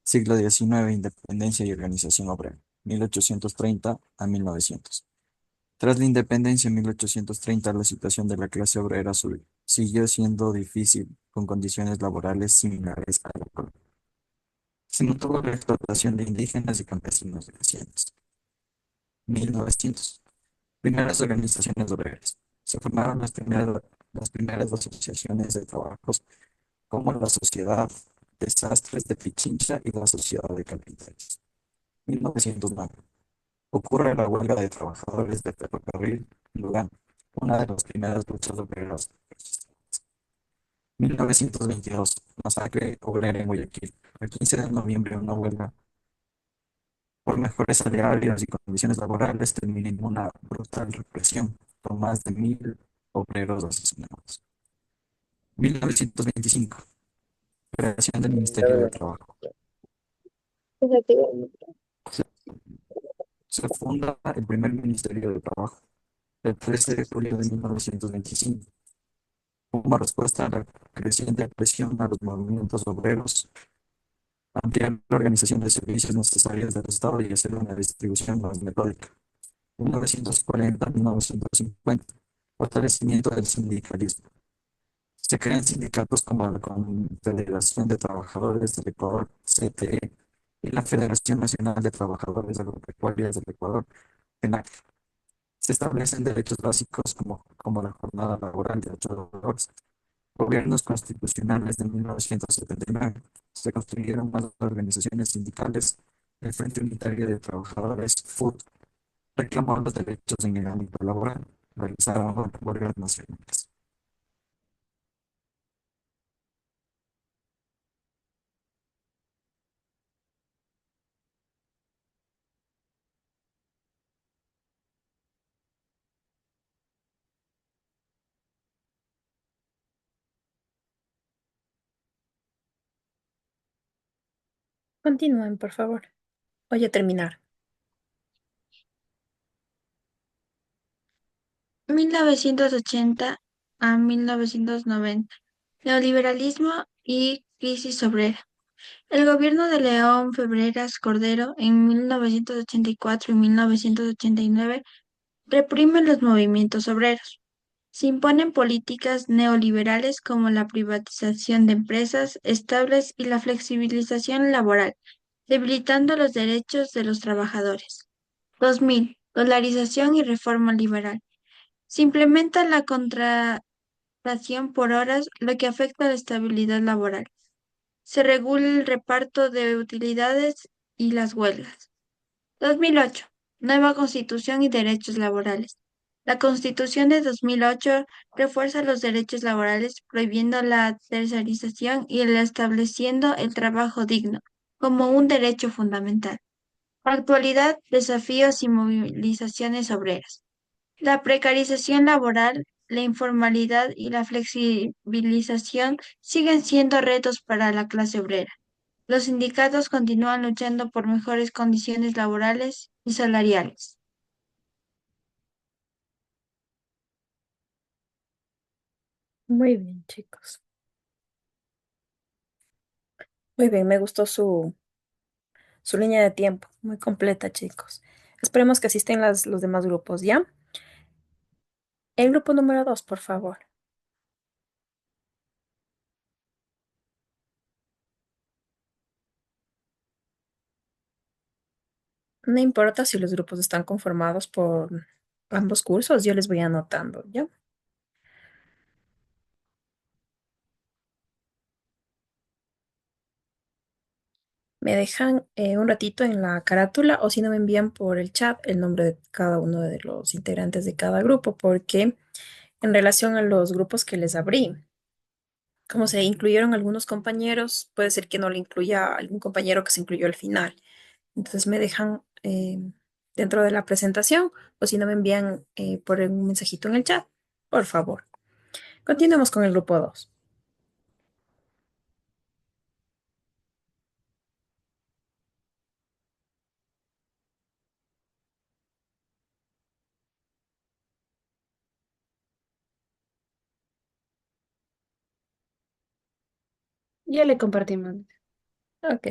Siglo XIX, independencia y organización obrera, 1830 a 1900. Tras la independencia en 1830, la situación de la clase obrera siguió siendo difícil, con condiciones laborales similares a la colonia. Se mantuvo la explotación de indígenas y campesinos de haciendas. 1900. Primeras organizaciones obreras. Se formaron las primeras asociaciones de trabajos como la Sociedad de Sastres de Pichincha y la Sociedad de Carpinteros. 1909. Ocurre la huelga de trabajadores de ferrocarril en Lugano, una de las primeras luchas obreras registradas. 1922. Masacre obrera en Guayaquil. El 15 de noviembre, una huelga por mejores salarios y condiciones laborales termina en una brutal represión, con más de 1.000 obreros asesinados. 1925. Creación del Ministerio de Trabajo. Se, se funda el primer Ministerio de Trabajo el 13 de julio de 1925, como respuesta a la creciente presión a los movimientos obreros, ampliar la organización de servicios necesarios del Estado y hacer una distribución más metódica. 1940-1950, fortalecimiento del sindicalismo. Se crean sindicatos como la Confederación de Trabajadores del Ecuador, CTE, y la Federación Nacional de Trabajadores Agropecuarios del Ecuador, FENAC. Se establecen derechos básicos como la jornada laboral de 8 horas. Gobiernos constitucionales de 1979. Se construyeron más organizaciones sindicales. El Frente Unitario de Trabajadores, FUT, reclamó los derechos en el ámbito laboral. Realizaron huelgas nacionales. Continúen, por favor. Voy a terminar. 1980 a 1990. Neoliberalismo y crisis obrera. El gobierno de León Febreras Cordero en 1984 y 1989 reprime los movimientos obreros. Se imponen políticas neoliberales como la privatización de empresas estables y la flexibilización laboral, debilitando los derechos de los trabajadores. 2000. Dolarización y reforma liberal. Se implementa la contratación por horas, lo que afecta a la estabilidad laboral. Se regula el reparto de utilidades y las huelgas. 2008. Nueva Constitución y derechos laborales. La Constitución de 2008 refuerza los derechos laborales, prohibiendo la tercerización y estableciendo el trabajo digno como un derecho fundamental. Actualidad, desafíos y movilizaciones obreras. La precarización laboral, la informalidad y la flexibilización siguen siendo retos para la clase obrera. Los sindicatos continúan luchando por mejores condiciones laborales y salariales. Muy bien, chicos. Muy bien, me gustó su línea de tiempo. Muy completa, chicos. Esperemos que asisten los demás grupos, ¿ya? El grupo número 2, por favor. No importa si los grupos están conformados por ambos cursos, yo les voy anotando, ¿ya? Me dejan un ratito en la carátula o si no me envían por el chat el nombre de cada uno de los integrantes de cada grupo, porque en relación a los grupos que les abrí, como se incluyeron algunos compañeros, puede ser que no le incluya algún compañero que se incluyó al final. Entonces me dejan dentro de la presentación o si no me envían por un mensajito en el chat, por favor. Continuemos con el grupo 2. Ya le compartimos. Ok.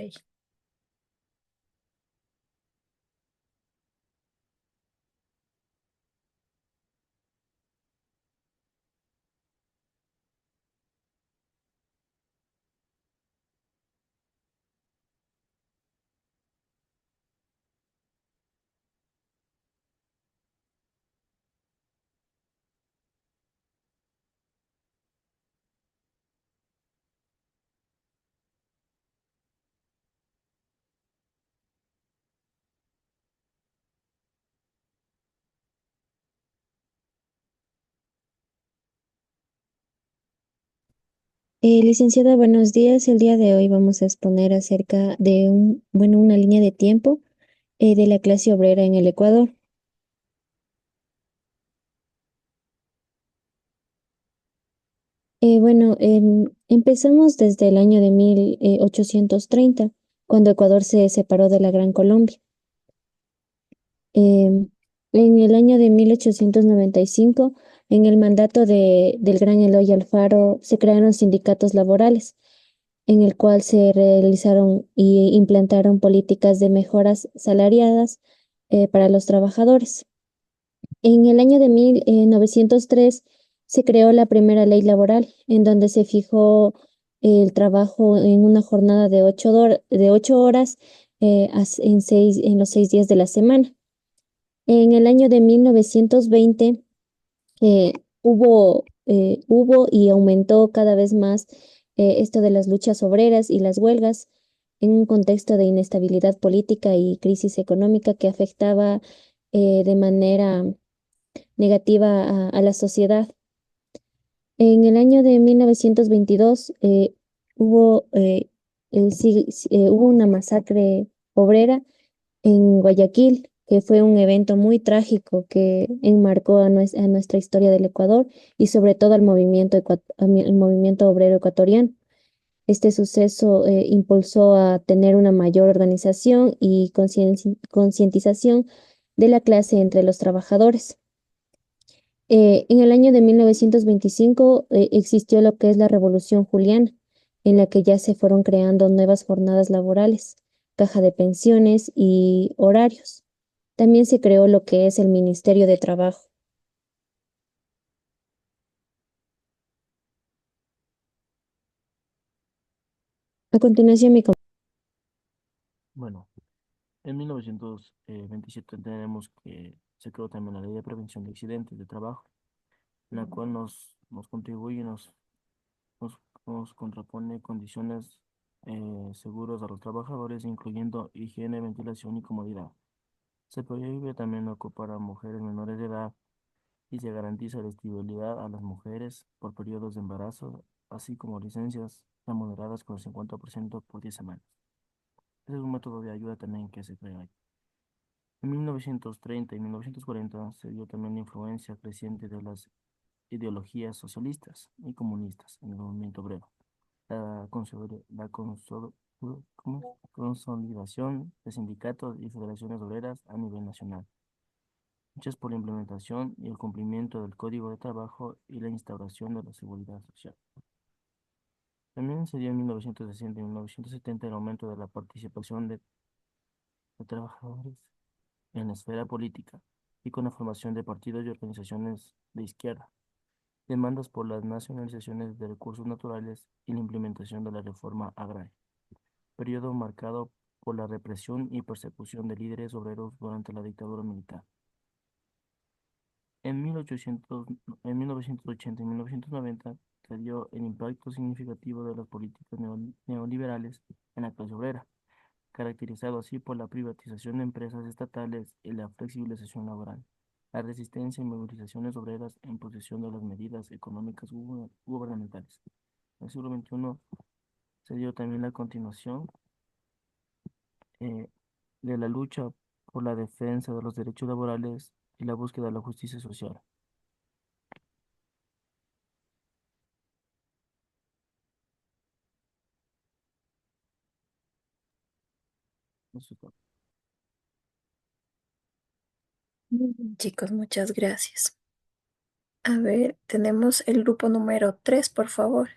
Licenciada, buenos días. El día de hoy vamos a exponer acerca de una línea de tiempo de la clase obrera en el Ecuador. Empezamos desde el año de 1830, cuando Ecuador se separó de la Gran Colombia. Em, en el año de 1895, en el mandato del gran Eloy Alfaro, se crearon sindicatos laborales, en el cual se realizaron y implantaron políticas de mejoras salariadas para los trabajadores. En el año de 1903 se creó la primera ley laboral, en donde se fijó el trabajo en una jornada de 8 horas en los 6 días de la semana. En el año de 1920 eh, hubo y aumentó cada vez más esto de las luchas obreras y las huelgas en un contexto de inestabilidad política y crisis económica que afectaba de manera negativa a la sociedad. En el año de 1922 hubo una masacre obrera en Guayaquil, que fue un evento muy trágico que enmarcó a nuestra historia del Ecuador y sobre todo al movimiento obrero ecuatoriano. Este suceso impulsó a tener una mayor organización y concientización de la clase entre los trabajadores. En el año de 1925 existió lo que es la Revolución Juliana, en la que ya se fueron creando nuevas jornadas laborales, caja de pensiones y horarios. También se creó lo que es el Ministerio de Trabajo. A continuación, Bueno, en 1927 tenemos que se creó también la Ley de Prevención de Accidentes de Trabajo, la cual nos contribuye, nos, nos contrapone condiciones seguras a los trabajadores, incluyendo higiene, ventilación y comodidad. Se prohíbe también ocupar a mujeres menores de edad y se garantiza la estabilidad a las mujeres por periodos de embarazo, así como licencias remuneradas con el 50% por 10 semanas. Ese es un método de ayuda también que se crea ahí. En 1930 y 1940 se dio también la influencia creciente de las ideologías socialistas y comunistas en el movimiento obrero. Consolidación de sindicatos y federaciones obreras a nivel nacional, luchas por la implementación y el cumplimiento del Código de Trabajo y la instauración de la seguridad social. También se dio en 1960 y 1970 el aumento de la participación de trabajadores en la esfera política y con la formación de partidos y organizaciones de izquierda, demandas por las nacionalizaciones de recursos naturales y la implementación de la reforma agraria, periodo marcado por la represión y persecución de líderes obreros durante la dictadura militar. En 1980 y 1990 se dio el impacto significativo de las políticas neoliberales en la clase obrera, caracterizado así por la privatización de empresas estatales y la flexibilización laboral, la resistencia y movilizaciones obreras en posesión de las medidas económicas gubernamentales. En el siglo XXI se dio también la continuación eh, de la lucha por la defensa de los derechos laborales y la búsqueda de la justicia social. Eso es todo. Muy bien, chicos, muchas gracias. A ver, tenemos el grupo número 3, por favor.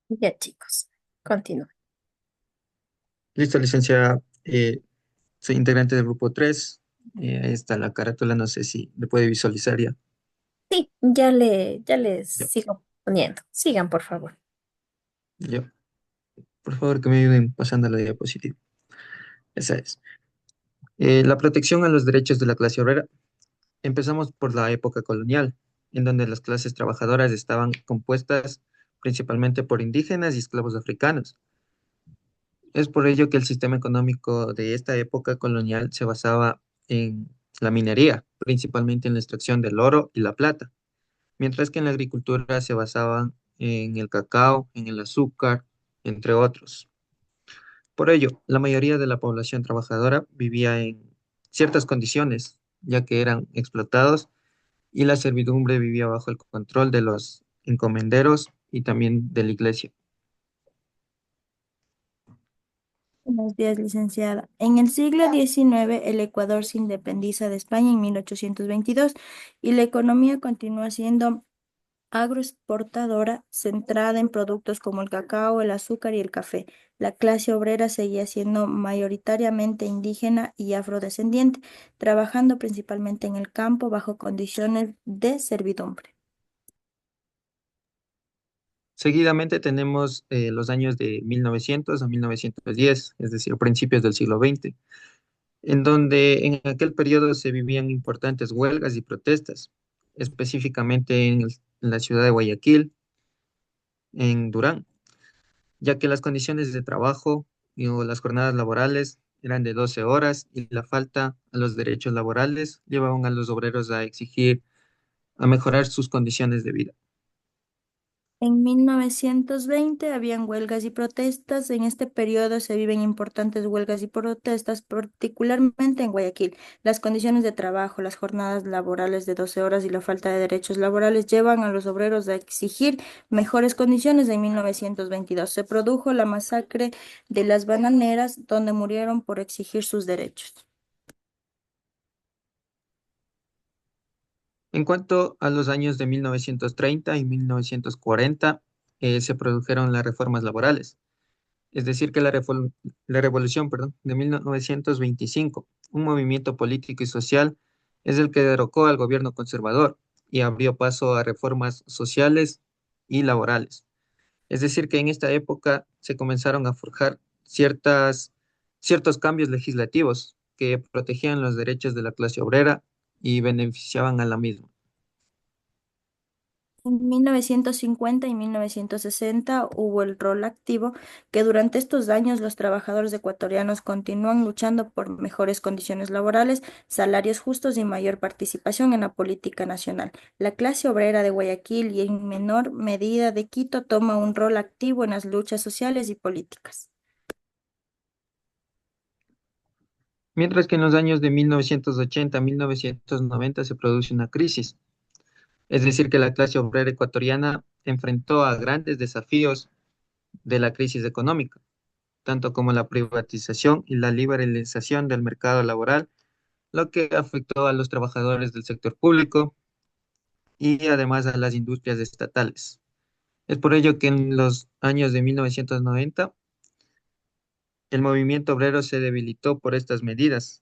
Ya, chicos, continúen. Listo, licenciada. Soy integrante del grupo 3. Ahí está la carátula, no sé si le puede visualizar ya. Sí, ya les Ya, sigo poniendo. Sigan, por favor. ya. Por favor, que me ayuden pasando la diapositiva. Esa es. La protección a los derechos de la clase obrera. Empezamos por la época colonial, en donde las clases trabajadoras estaban compuestas principalmente por indígenas y esclavos africanos. Es por ello que el sistema económico de esta época colonial se basaba en la minería, principalmente en la extracción del oro y la plata, mientras que en la agricultura se basaban en el cacao, en el azúcar, entre otros. Por ello, la mayoría de la población trabajadora vivía en ciertas condiciones, ya que eran explotados y la servidumbre vivía bajo el control de los encomenderos y también de la iglesia. Buenos días, licenciada. En el siglo XIX, el Ecuador se independiza de España en 1822 y la economía continúa siendo agroexportadora centrada en productos como el cacao, el azúcar y el café. La clase obrera seguía siendo mayoritariamente indígena y afrodescendiente, trabajando principalmente en el campo bajo condiciones de servidumbre. Seguidamente tenemos los años de 1900 a 1910, es decir, principios del siglo XX, en donde en aquel periodo se vivían importantes huelgas y protestas, específicamente en la ciudad de Guayaquil, en Durán, ya que las condiciones de trabajo o las jornadas laborales eran de 12 horas y la falta a los derechos laborales llevaban a los obreros a exigir, a mejorar sus condiciones de vida. En 1920 habían huelgas y protestas. En este periodo se viven importantes huelgas y protestas, particularmente en Guayaquil. Las condiciones de trabajo, las jornadas laborales de 12 horas y la falta de derechos laborales llevan a los obreros a exigir mejores condiciones. En 1922 se produjo la masacre de las bananeras, donde murieron por exigir sus derechos. En cuanto a los años de 1930 y 1940, se produjeron las reformas laborales. Es decir, que la revolución, perdón, de 1925, un movimiento político y social, es el que derrocó al gobierno conservador y abrió paso a reformas sociales y laborales. Es decir, que en esta época se comenzaron a forjar ciertos cambios legislativos que protegían los derechos de la clase obrera y beneficiaban a la misma. En 1950 y 1960 hubo el rol activo que durante estos años los trabajadores ecuatorianos continúan luchando por mejores condiciones laborales, salarios justos y mayor participación en la política nacional. La clase obrera de Guayaquil y en menor medida de Quito toma un rol activo en las luchas sociales y políticas. Mientras que en los años de 1980 a 1990 se produce una crisis. Es decir, que la clase obrera ecuatoriana enfrentó a grandes desafíos de la crisis económica, tanto como la privatización y la liberalización del mercado laboral, lo que afectó a los trabajadores del sector público y además a las industrias estatales. Es por ello que en los años de 1990 el movimiento obrero se debilitó por estas medidas,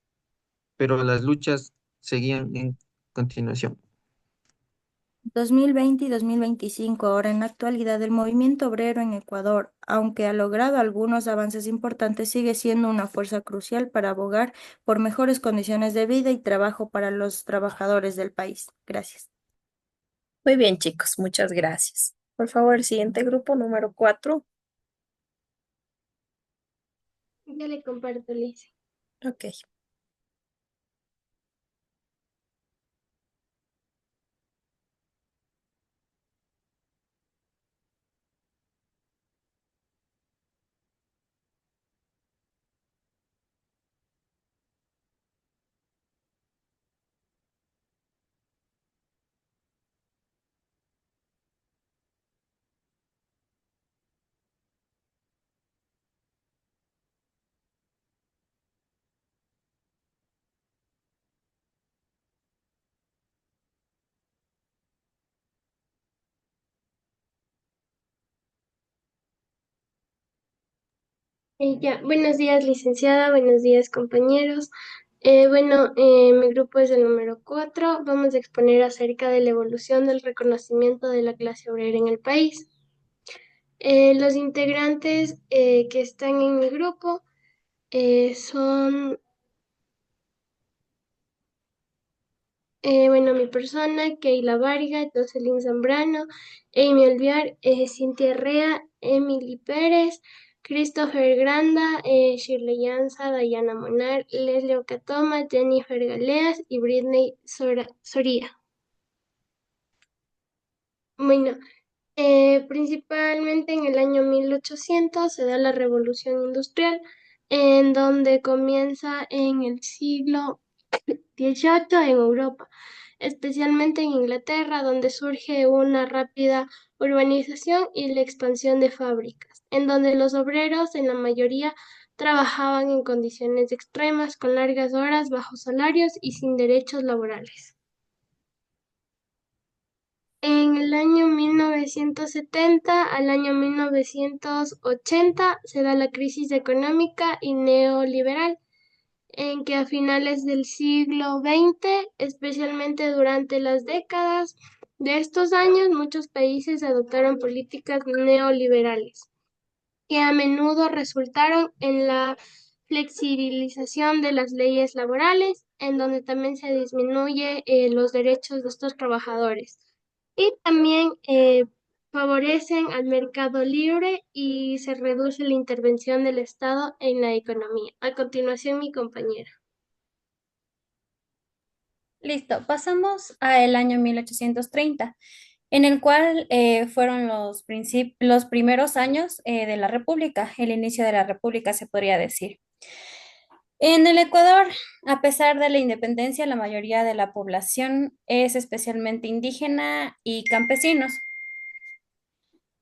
pero las luchas seguían en continuación. 2020 y 2025. Ahora, en la actualidad, el movimiento obrero en Ecuador, aunque ha logrado algunos avances importantes, sigue siendo una fuerza crucial para abogar por mejores condiciones de vida y trabajo para los trabajadores del país. Gracias. Muy bien, chicos, muchas gracias. Por favor, el siguiente grupo, número 4. Ya le comparto, Liz. Ok. Ya, buenos días, licenciada, buenos días, compañeros. Mi grupo es el número 4. Vamos a exponer acerca de la evolución del reconocimiento de la clase obrera en el país. Los integrantes que están en mi grupo son, mi persona, Keila Varga, Jocelyn Zambrano, Amy Alviar, Cintia Herrea, Emily Pérez, Christopher Granda, Shirley Yanza, Dayana Monar, Leslie Ocatoma, Jennifer Galeas y Britney Soria. Bueno, principalmente en el año 1800 se da la Revolución Industrial, en donde comienza en el siglo XVIII en Europa, especialmente en Inglaterra, donde surge una rápida urbanización y la expansión de fábricas, en donde los obreros en la mayoría trabajaban en condiciones extremas, con largas horas, bajos salarios y sin derechos laborales. En el año 1970 al año 1980 se da la crisis económica y neoliberal, en que a finales del siglo XX, especialmente durante las décadas de estos años, muchos países adoptaron políticas neoliberales, que a menudo resultaron en la flexibilización de las leyes laborales, en donde también se disminuye los derechos de estos trabajadores. Y también favorecen al mercado libre y se reduce la intervención del Estado en la economía. A continuación, mi compañera. Listo, pasamos al año 1830. en el cual fueron los primeros años de la República, el inicio de la República se podría decir. En el Ecuador, a pesar de la independencia, la mayoría de la población es especialmente indígena y campesinos.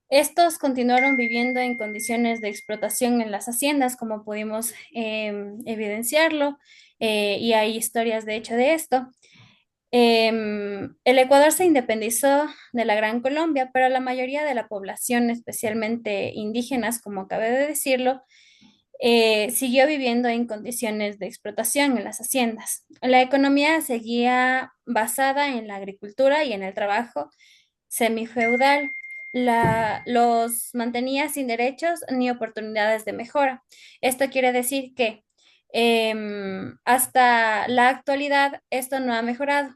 Estos continuaron viviendo en condiciones de explotación en las haciendas, como pudimos evidenciarlo, y hay historias de hecho de esto. El Ecuador se independizó de la Gran Colombia, pero la mayoría de la población, especialmente indígenas, como acabé de decirlo, siguió viviendo en condiciones de explotación en las haciendas. La economía seguía basada en la agricultura y en el trabajo semifeudal. Los mantenía sin derechos ni oportunidades de mejora. Esto quiere decir que hasta la actualidad esto no ha mejorado.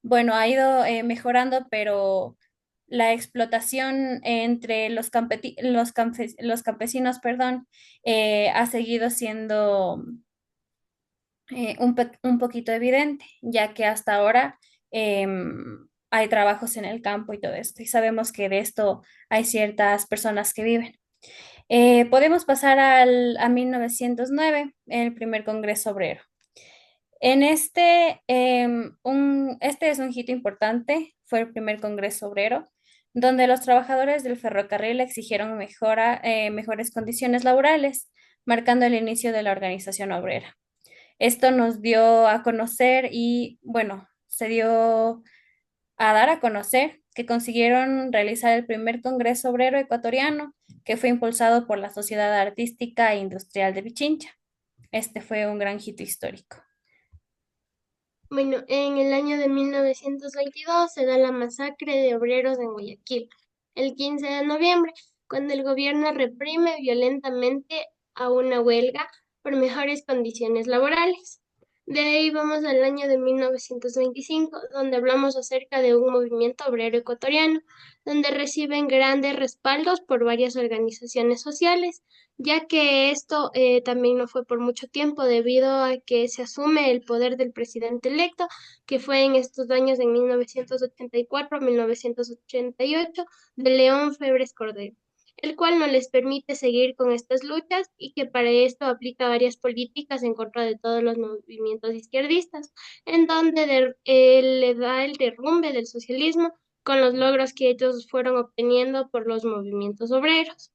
Bueno, ha ido mejorando, pero la explotación entre los campesinos, perdón, ha seguido siendo un poquito evidente, ya que hasta ahora hay trabajos en el campo y todo esto, y sabemos que de esto hay ciertas personas que viven. Podemos pasar a 1909, el primer Congreso Obrero. En este es un hito importante, fue el primer Congreso Obrero, donde los trabajadores del ferrocarril exigieron mejores condiciones laborales, marcando el inicio de la organización obrera. Esto nos dio a conocer y, bueno, se dio a dar a conocer que consiguieron realizar el primer Congreso Obrero Ecuatoriano, que fue impulsado por la Sociedad Artística e Industrial de Pichincha. Este fue un gran hito histórico. Bueno, en el año de 1922 se da la masacre de obreros en Guayaquil, el 15 de noviembre, cuando el gobierno reprime violentamente a una huelga por mejores condiciones laborales. De ahí vamos al año de 1925, donde hablamos acerca de un movimiento obrero ecuatoriano, donde reciben grandes respaldos por varias organizaciones sociales, ya que esto también no fue por mucho tiempo debido a que se asume el poder del presidente electo, que fue en estos años en 1984 a 1988, de León Febres Cordero, el cual no les permite seguir con estas luchas y que para esto aplica varias políticas en contra de todos los movimientos izquierdistas, en donde le da el derrumbe del socialismo con los logros que ellos fueron obteniendo por los movimientos obreros.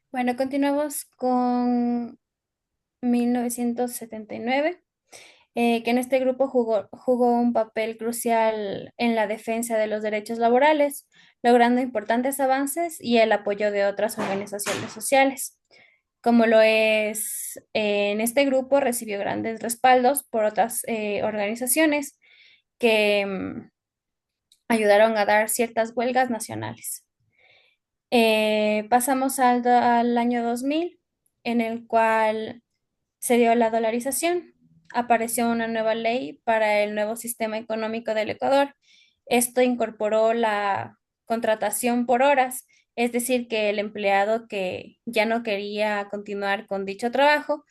Bueno, continuamos con 1979, que en este grupo jugó un papel crucial en la defensa de los derechos laborales, logrando importantes avances y el apoyo de otras organizaciones sociales. Como lo es, en este grupo recibió grandes respaldos por otras organizaciones que ayudaron a dar ciertas huelgas nacionales. Pasamos al año 2000, en el cual se dio la dolarización. Apareció una nueva ley para el nuevo sistema económico del Ecuador. Esto incorporó la contratación por horas, es decir, que el empleado que ya no quería continuar con dicho trabajo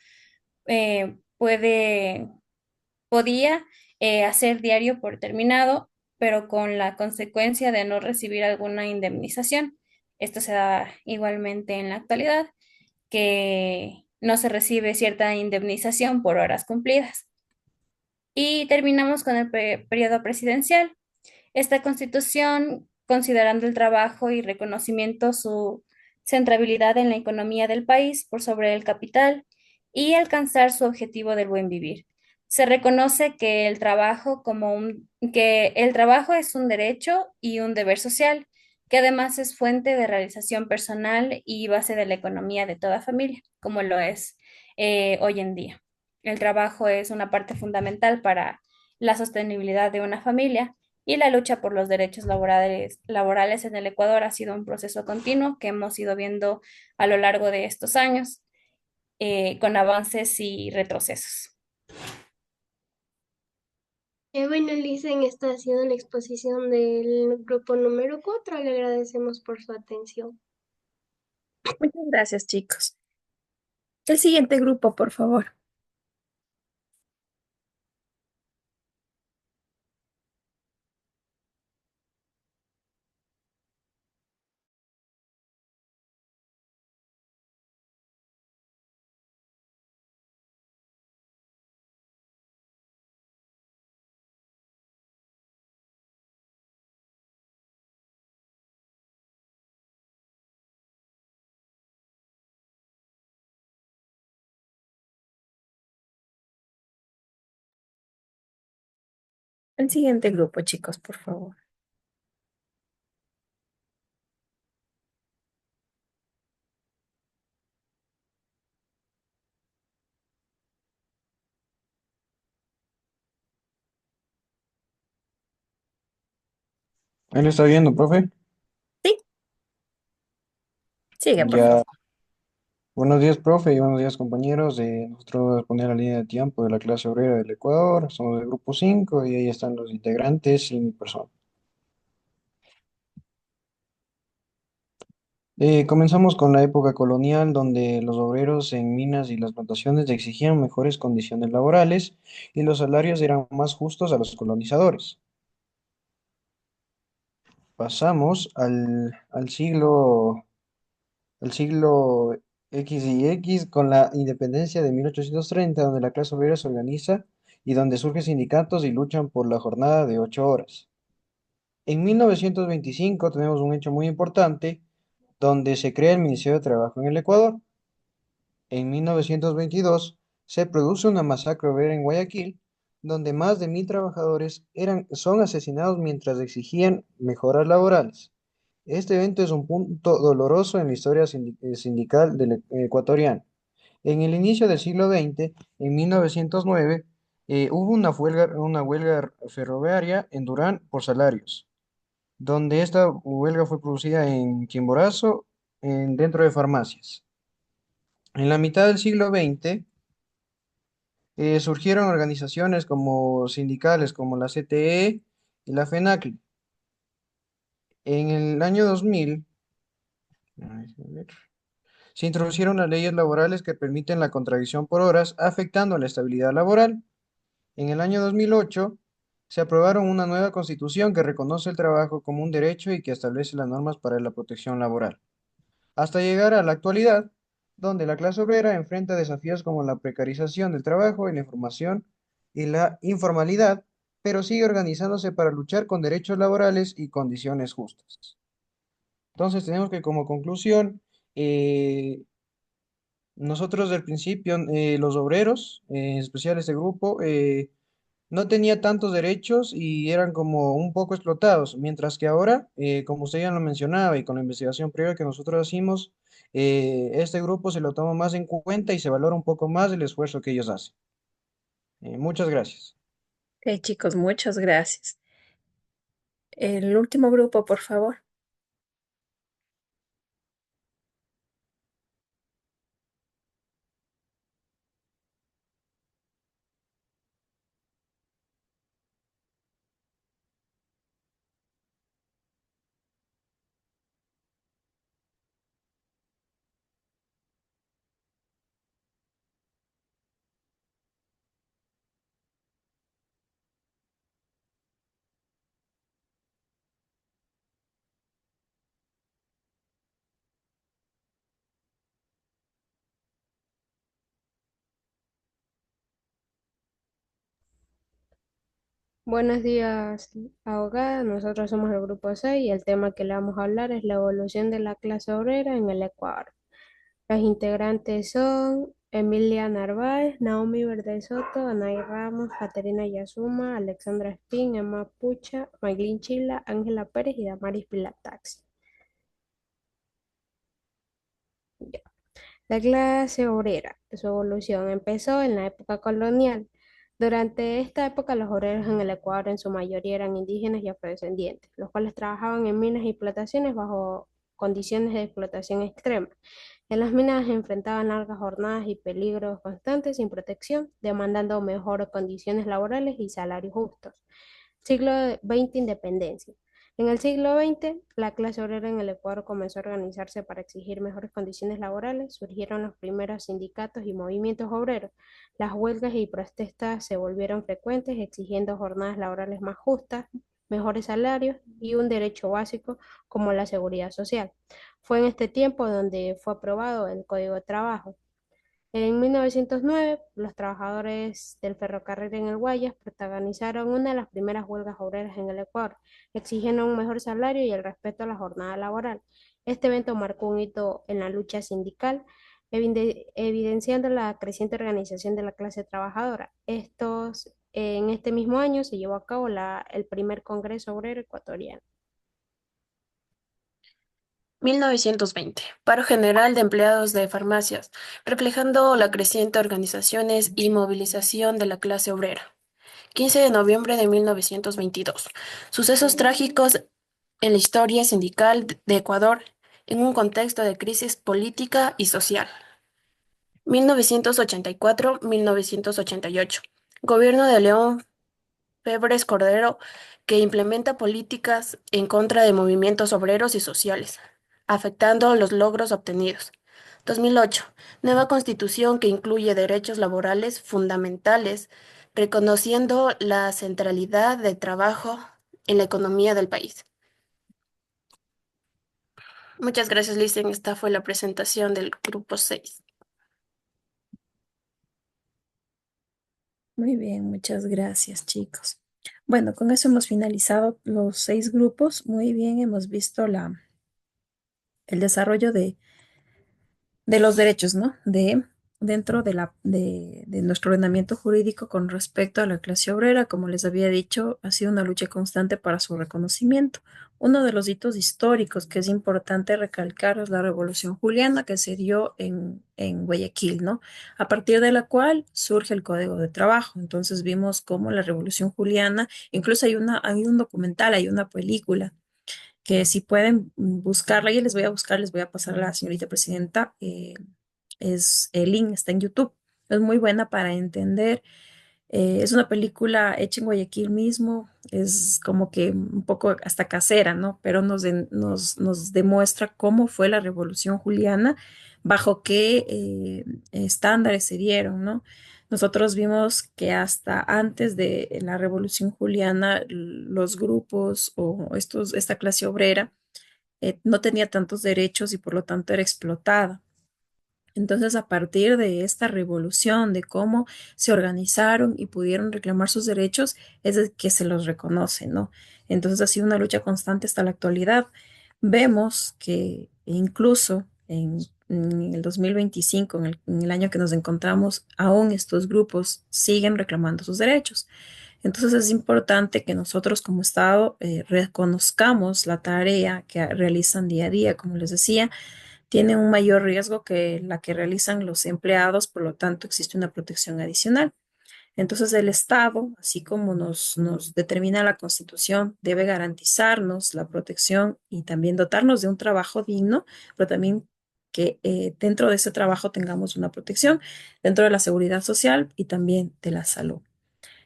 eh, podía hacer diario por terminado, pero con la consecuencia de no recibir alguna indemnización. Esto se da igualmente en la actualidad, que no se recibe cierta indemnización por horas cumplidas. Y terminamos con el periodo presidencial. Esta constitución, considerando el trabajo y reconocimiento su centrabilidad en la economía del país por sobre el capital y alcanzar su objetivo del buen vivir. Se reconoce que el trabajo es un derecho y un deber social, que además es fuente de realización personal y base de la economía de toda familia, como lo es hoy en día. El trabajo es una parte fundamental para la sostenibilidad de una familia y la lucha por los derechos laborales en el Ecuador ha sido un proceso continuo que hemos ido viendo a lo largo de estos años, con avances y retrocesos. Bueno, Lisen, esta ha sido la exposición del grupo número 4. Le agradecemos por su atención. Muchas gracias, chicos. El siguiente grupo, por favor. El siguiente grupo, chicos, por favor. Él está viendo, profe. Sí, sigue, por Ya, favor. buenos días, profe, y buenos días, compañeros. Nosotros vamos a poner la línea de tiempo de la clase obrera del Ecuador. Somos del grupo 5 y ahí están los integrantes y mi persona. Comenzamos con la época colonial, donde los obreros en minas y las plantaciones exigían mejores condiciones laborales y los salarios eran más justos a los colonizadores. Pasamos al siglo X y X con la independencia de 1830, donde la clase obrera se organiza y donde surgen sindicatos y luchan por la jornada de 8 horas. En 1925 tenemos un hecho muy importante, donde se crea el Ministerio de Trabajo en el Ecuador. En 1922 se produce una masacre obrera en Guayaquil, donde más de 1.000 trabajadores son asesinados mientras exigían mejoras laborales. Este evento es un punto doloroso en la historia sindical del ecuatoriano. En el inicio del siglo XX, en 1909, hubo una huelga ferroviaria en Durán por salarios, donde esta huelga fue producida en Chimborazo, dentro de farmacias. En la mitad del siglo XX, surgieron organizaciones como sindicales como la CTE y la FENACL. En el año 2000, ay, a ver, se introdujeron las leyes laborales que permiten la contradicción por horas, afectando la estabilidad laboral. En el año 2008, se aprobaron una nueva constitución que reconoce el trabajo como un derecho y que establece las normas para la protección laboral, hasta llegar a la actualidad, donde la clase obrera enfrenta desafíos como la precarización del trabajo y la información y la informalidad, pero sigue organizándose para luchar con derechos laborales y condiciones justas. Entonces tenemos que como conclusión, eh, nosotros del principio, los obreros, en especial este grupo, no tenía tantos derechos y eran como un poco explotados, mientras que ahora, como usted ya lo mencionaba y con la investigación previa que nosotros hicimos, este grupo se lo toma más en cuenta y se valora un poco más el esfuerzo que ellos hacen. Muchas gracias. Ok, chicos, muchas gracias. El último grupo, por favor. Buenos días, abogada. Nosotros somos el grupo 6 y el tema que le vamos a hablar es la evolución de la clase obrera en el Ecuador. Los integrantes son Emilia Narváez, Naomi Verde Soto, Anay Ramos, Caterina Yasuma, Alexandra Espín, Emma Pucha, Maylin Chila, Ángela Pérez y Damaris Pilataxi. La clase obrera, su evolución empezó en la época colonial. Durante esta época, los obreros en el Ecuador en su mayoría eran indígenas y afrodescendientes, los cuales trabajaban en minas y plantaciones bajo condiciones de explotación extrema. En las minas se enfrentaban largas jornadas y peligros constantes sin protección, demandando mejores condiciones laborales y salarios justos. Siglo XX, independencia. En el siglo XX, la clase obrera en el Ecuador comenzó a organizarse para exigir mejores condiciones laborales. Surgieron los primeros sindicatos y movimientos obreros. Las huelgas y protestas se volvieron frecuentes, exigiendo jornadas laborales más justas, mejores salarios y un derecho básico como la seguridad social. Fue en este tiempo donde fue aprobado el Código de Trabajo. En 1909, los trabajadores del ferrocarril en el Guayas protagonizaron una de las primeras huelgas obreras en el Ecuador, exigiendo un mejor salario y el respeto a la jornada laboral. Este evento marcó un hito en la lucha sindical, evidenciando la creciente organización de la clase trabajadora. En este mismo año se llevó a cabo el primer Congreso Obrero Ecuatoriano. 1920. Paro general de empleados de farmacias, reflejando la creciente organizaciones y movilización de la clase obrera. 15 de noviembre de 1922. Sucesos trágicos en la historia sindical de Ecuador en un contexto de crisis política y social. 1984-1988. Gobierno de León Febres Cordero, que implementa políticas en contra de movimientos obreros y sociales, afectando los logros obtenidos. 2008. Nueva constitución que incluye derechos laborales fundamentales, reconociendo la centralidad del trabajo en la economía del país. Muchas gracias, Listen. Esta fue la presentación del grupo 6. Muy bien, muchas gracias, chicos. Bueno, con eso hemos finalizado los 6 grupos. Muy bien, hemos visto el desarrollo de los derechos, ¿no? Dentro de nuestro ordenamiento jurídico con respecto a la clase obrera, como les había dicho, ha sido una lucha constante para su reconocimiento. Uno de los hitos históricos que es importante recalcar es la Revolución Juliana que se dio en Guayaquil, ¿no? A partir de la cual surge el Código de Trabajo. Entonces vimos cómo la Revolución Juliana, incluso hay un documental, hay una película que si pueden buscarla, y les voy a buscar, les voy a pasar a la señorita presidenta, es el link, está en YouTube. Es muy buena para entender. Es una película hecha en Guayaquil mismo, es como que un poco hasta casera, ¿no? Pero nos demuestra cómo fue la Revolución Juliana, bajo qué estándares se dieron, ¿no? Nosotros vimos que hasta antes de la Revolución Juliana, los grupos o esta clase obrera no tenía tantos derechos y por lo tanto era explotada. Entonces, a partir de esta revolución, de cómo se organizaron y pudieron reclamar sus derechos, es de que se los reconoce, ¿no? Entonces, ha sido una lucha constante hasta la actualidad. Vemos que incluso en el 2025, en el año que nos encontramos, aún estos grupos siguen reclamando sus derechos. Entonces, es importante que nosotros como Estado reconozcamos la tarea que realizan día a día, como les decía tiene un mayor riesgo que la que realizan los empleados, por lo tanto existe una protección adicional. Entonces el Estado, así como nos determina la Constitución, debe garantizarnos la protección y también dotarnos de un trabajo digno, pero también que dentro de ese trabajo tengamos una protección dentro de la seguridad social y también de la salud.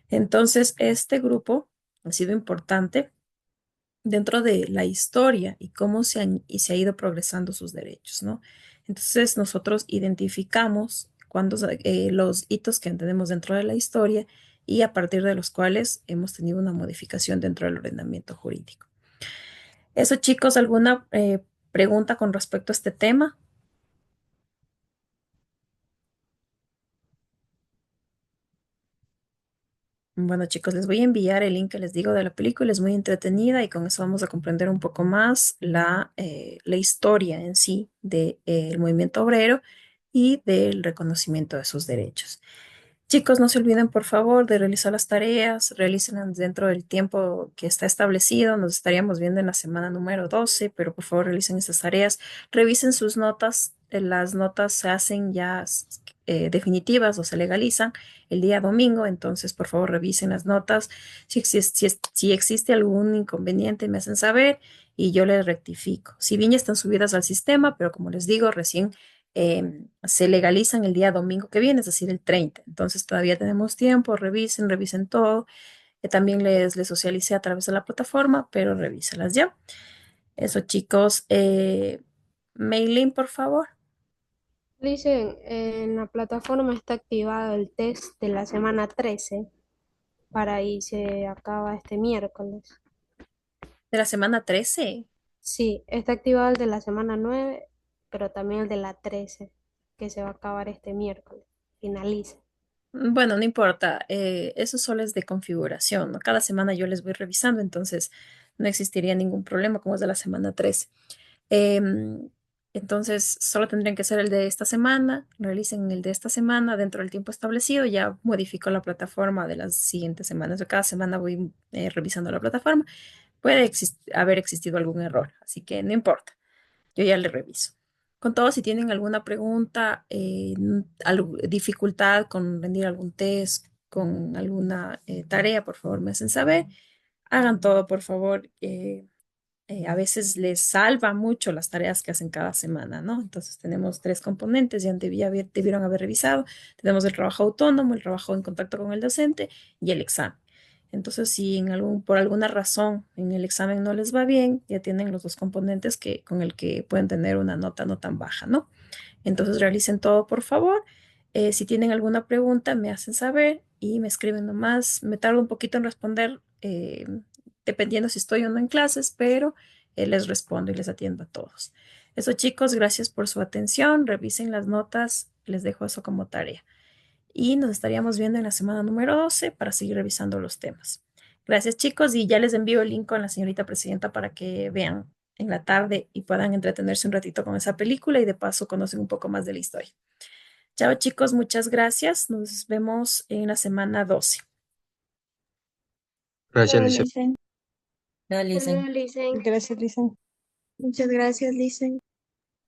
Entonces, este grupo ha sido importante dentro de la historia y cómo y se ha ido progresando sus derechos, ¿no? Entonces nosotros identificamos los hitos que tenemos dentro de la historia y a partir de los cuales hemos tenido una modificación dentro del ordenamiento jurídico. Eso, chicos, ¿alguna pregunta con respecto a este tema? Bueno, chicos, les voy a enviar el link que les digo de la película, es muy entretenida y con eso vamos a comprender un poco más la historia en sí del movimiento obrero y del reconocimiento de sus derechos. Chicos, no se olviden, por favor, de realizar las tareas, realícenlas dentro del tiempo que está establecido. Nos estaríamos viendo en la semana número 12, pero por favor realicen estas tareas. Revisen sus notas. Las notas se hacen ya definitivas o se legalizan el día domingo, entonces por favor revisen las notas. Si existe algún inconveniente, me hacen saber y yo les rectifico. Si bien ya están subidas al sistema, pero como les digo, recién se legalizan el día domingo que viene, es decir, el 30. Entonces todavía tenemos tiempo, revisen todo. También les socialicé a través de la plataforma, pero revíselas ya. Eso, chicos. Maylin, por favor. Dicen, en la plataforma está activado el test de la semana 13 para ahí se acaba este miércoles. ¿De la semana 13? Sí, está activado el de la semana 9, pero también el de la 13, que se va a acabar este miércoles. Finaliza. Bueno, no importa. Eso solo es de configuración, ¿no? Cada semana yo les voy revisando, entonces no existiría ningún problema como es de la semana 13. Em, Entonces, solo tendrían que hacer el de esta semana, realicen el de esta semana dentro del tiempo establecido, ya modifico la plataforma de las siguientes semanas. De cada semana voy revisando la plataforma. Puede haber existido algún error, así que no importa, yo ya le reviso. Con todo, si tienen alguna pregunta, dificultad con rendir algún test, con alguna tarea, por favor, me hacen saber. Hagan todo, por favor. A veces les salva mucho las tareas que hacen cada semana, ¿no? Entonces tenemos tres componentes, ya debieron haber revisado. Tenemos el trabajo autónomo, el trabajo en contacto con el docente y el examen. Entonces, si por alguna razón en el examen no les va bien, ya tienen los dos componentes con el que pueden tener una nota no tan baja, ¿no? Entonces realicen todo, por favor. Si tienen alguna pregunta, me hacen saber y me escriben nomás. Me tardo un poquito en responder, dependiendo si estoy o no en clases, pero les respondo y les atiendo a todos. Eso, chicos, gracias por su atención. Revisen las notas. Les dejo eso como tarea. Y nos estaríamos viendo en la semana número 12 para seguir revisando los temas. Gracias, chicos, y ya les envío el link con la señorita presidenta para que vean en la tarde y puedan entretenerse un ratito con esa película y de paso conocen un poco más de la historia. Chao, chicos, muchas gracias. Nos vemos en la semana 12. Gracias, Chao, Lice. Licen. No, Hasta Licen. luego, Licen. Gracias, Lisa. Muchas gracias, Licen.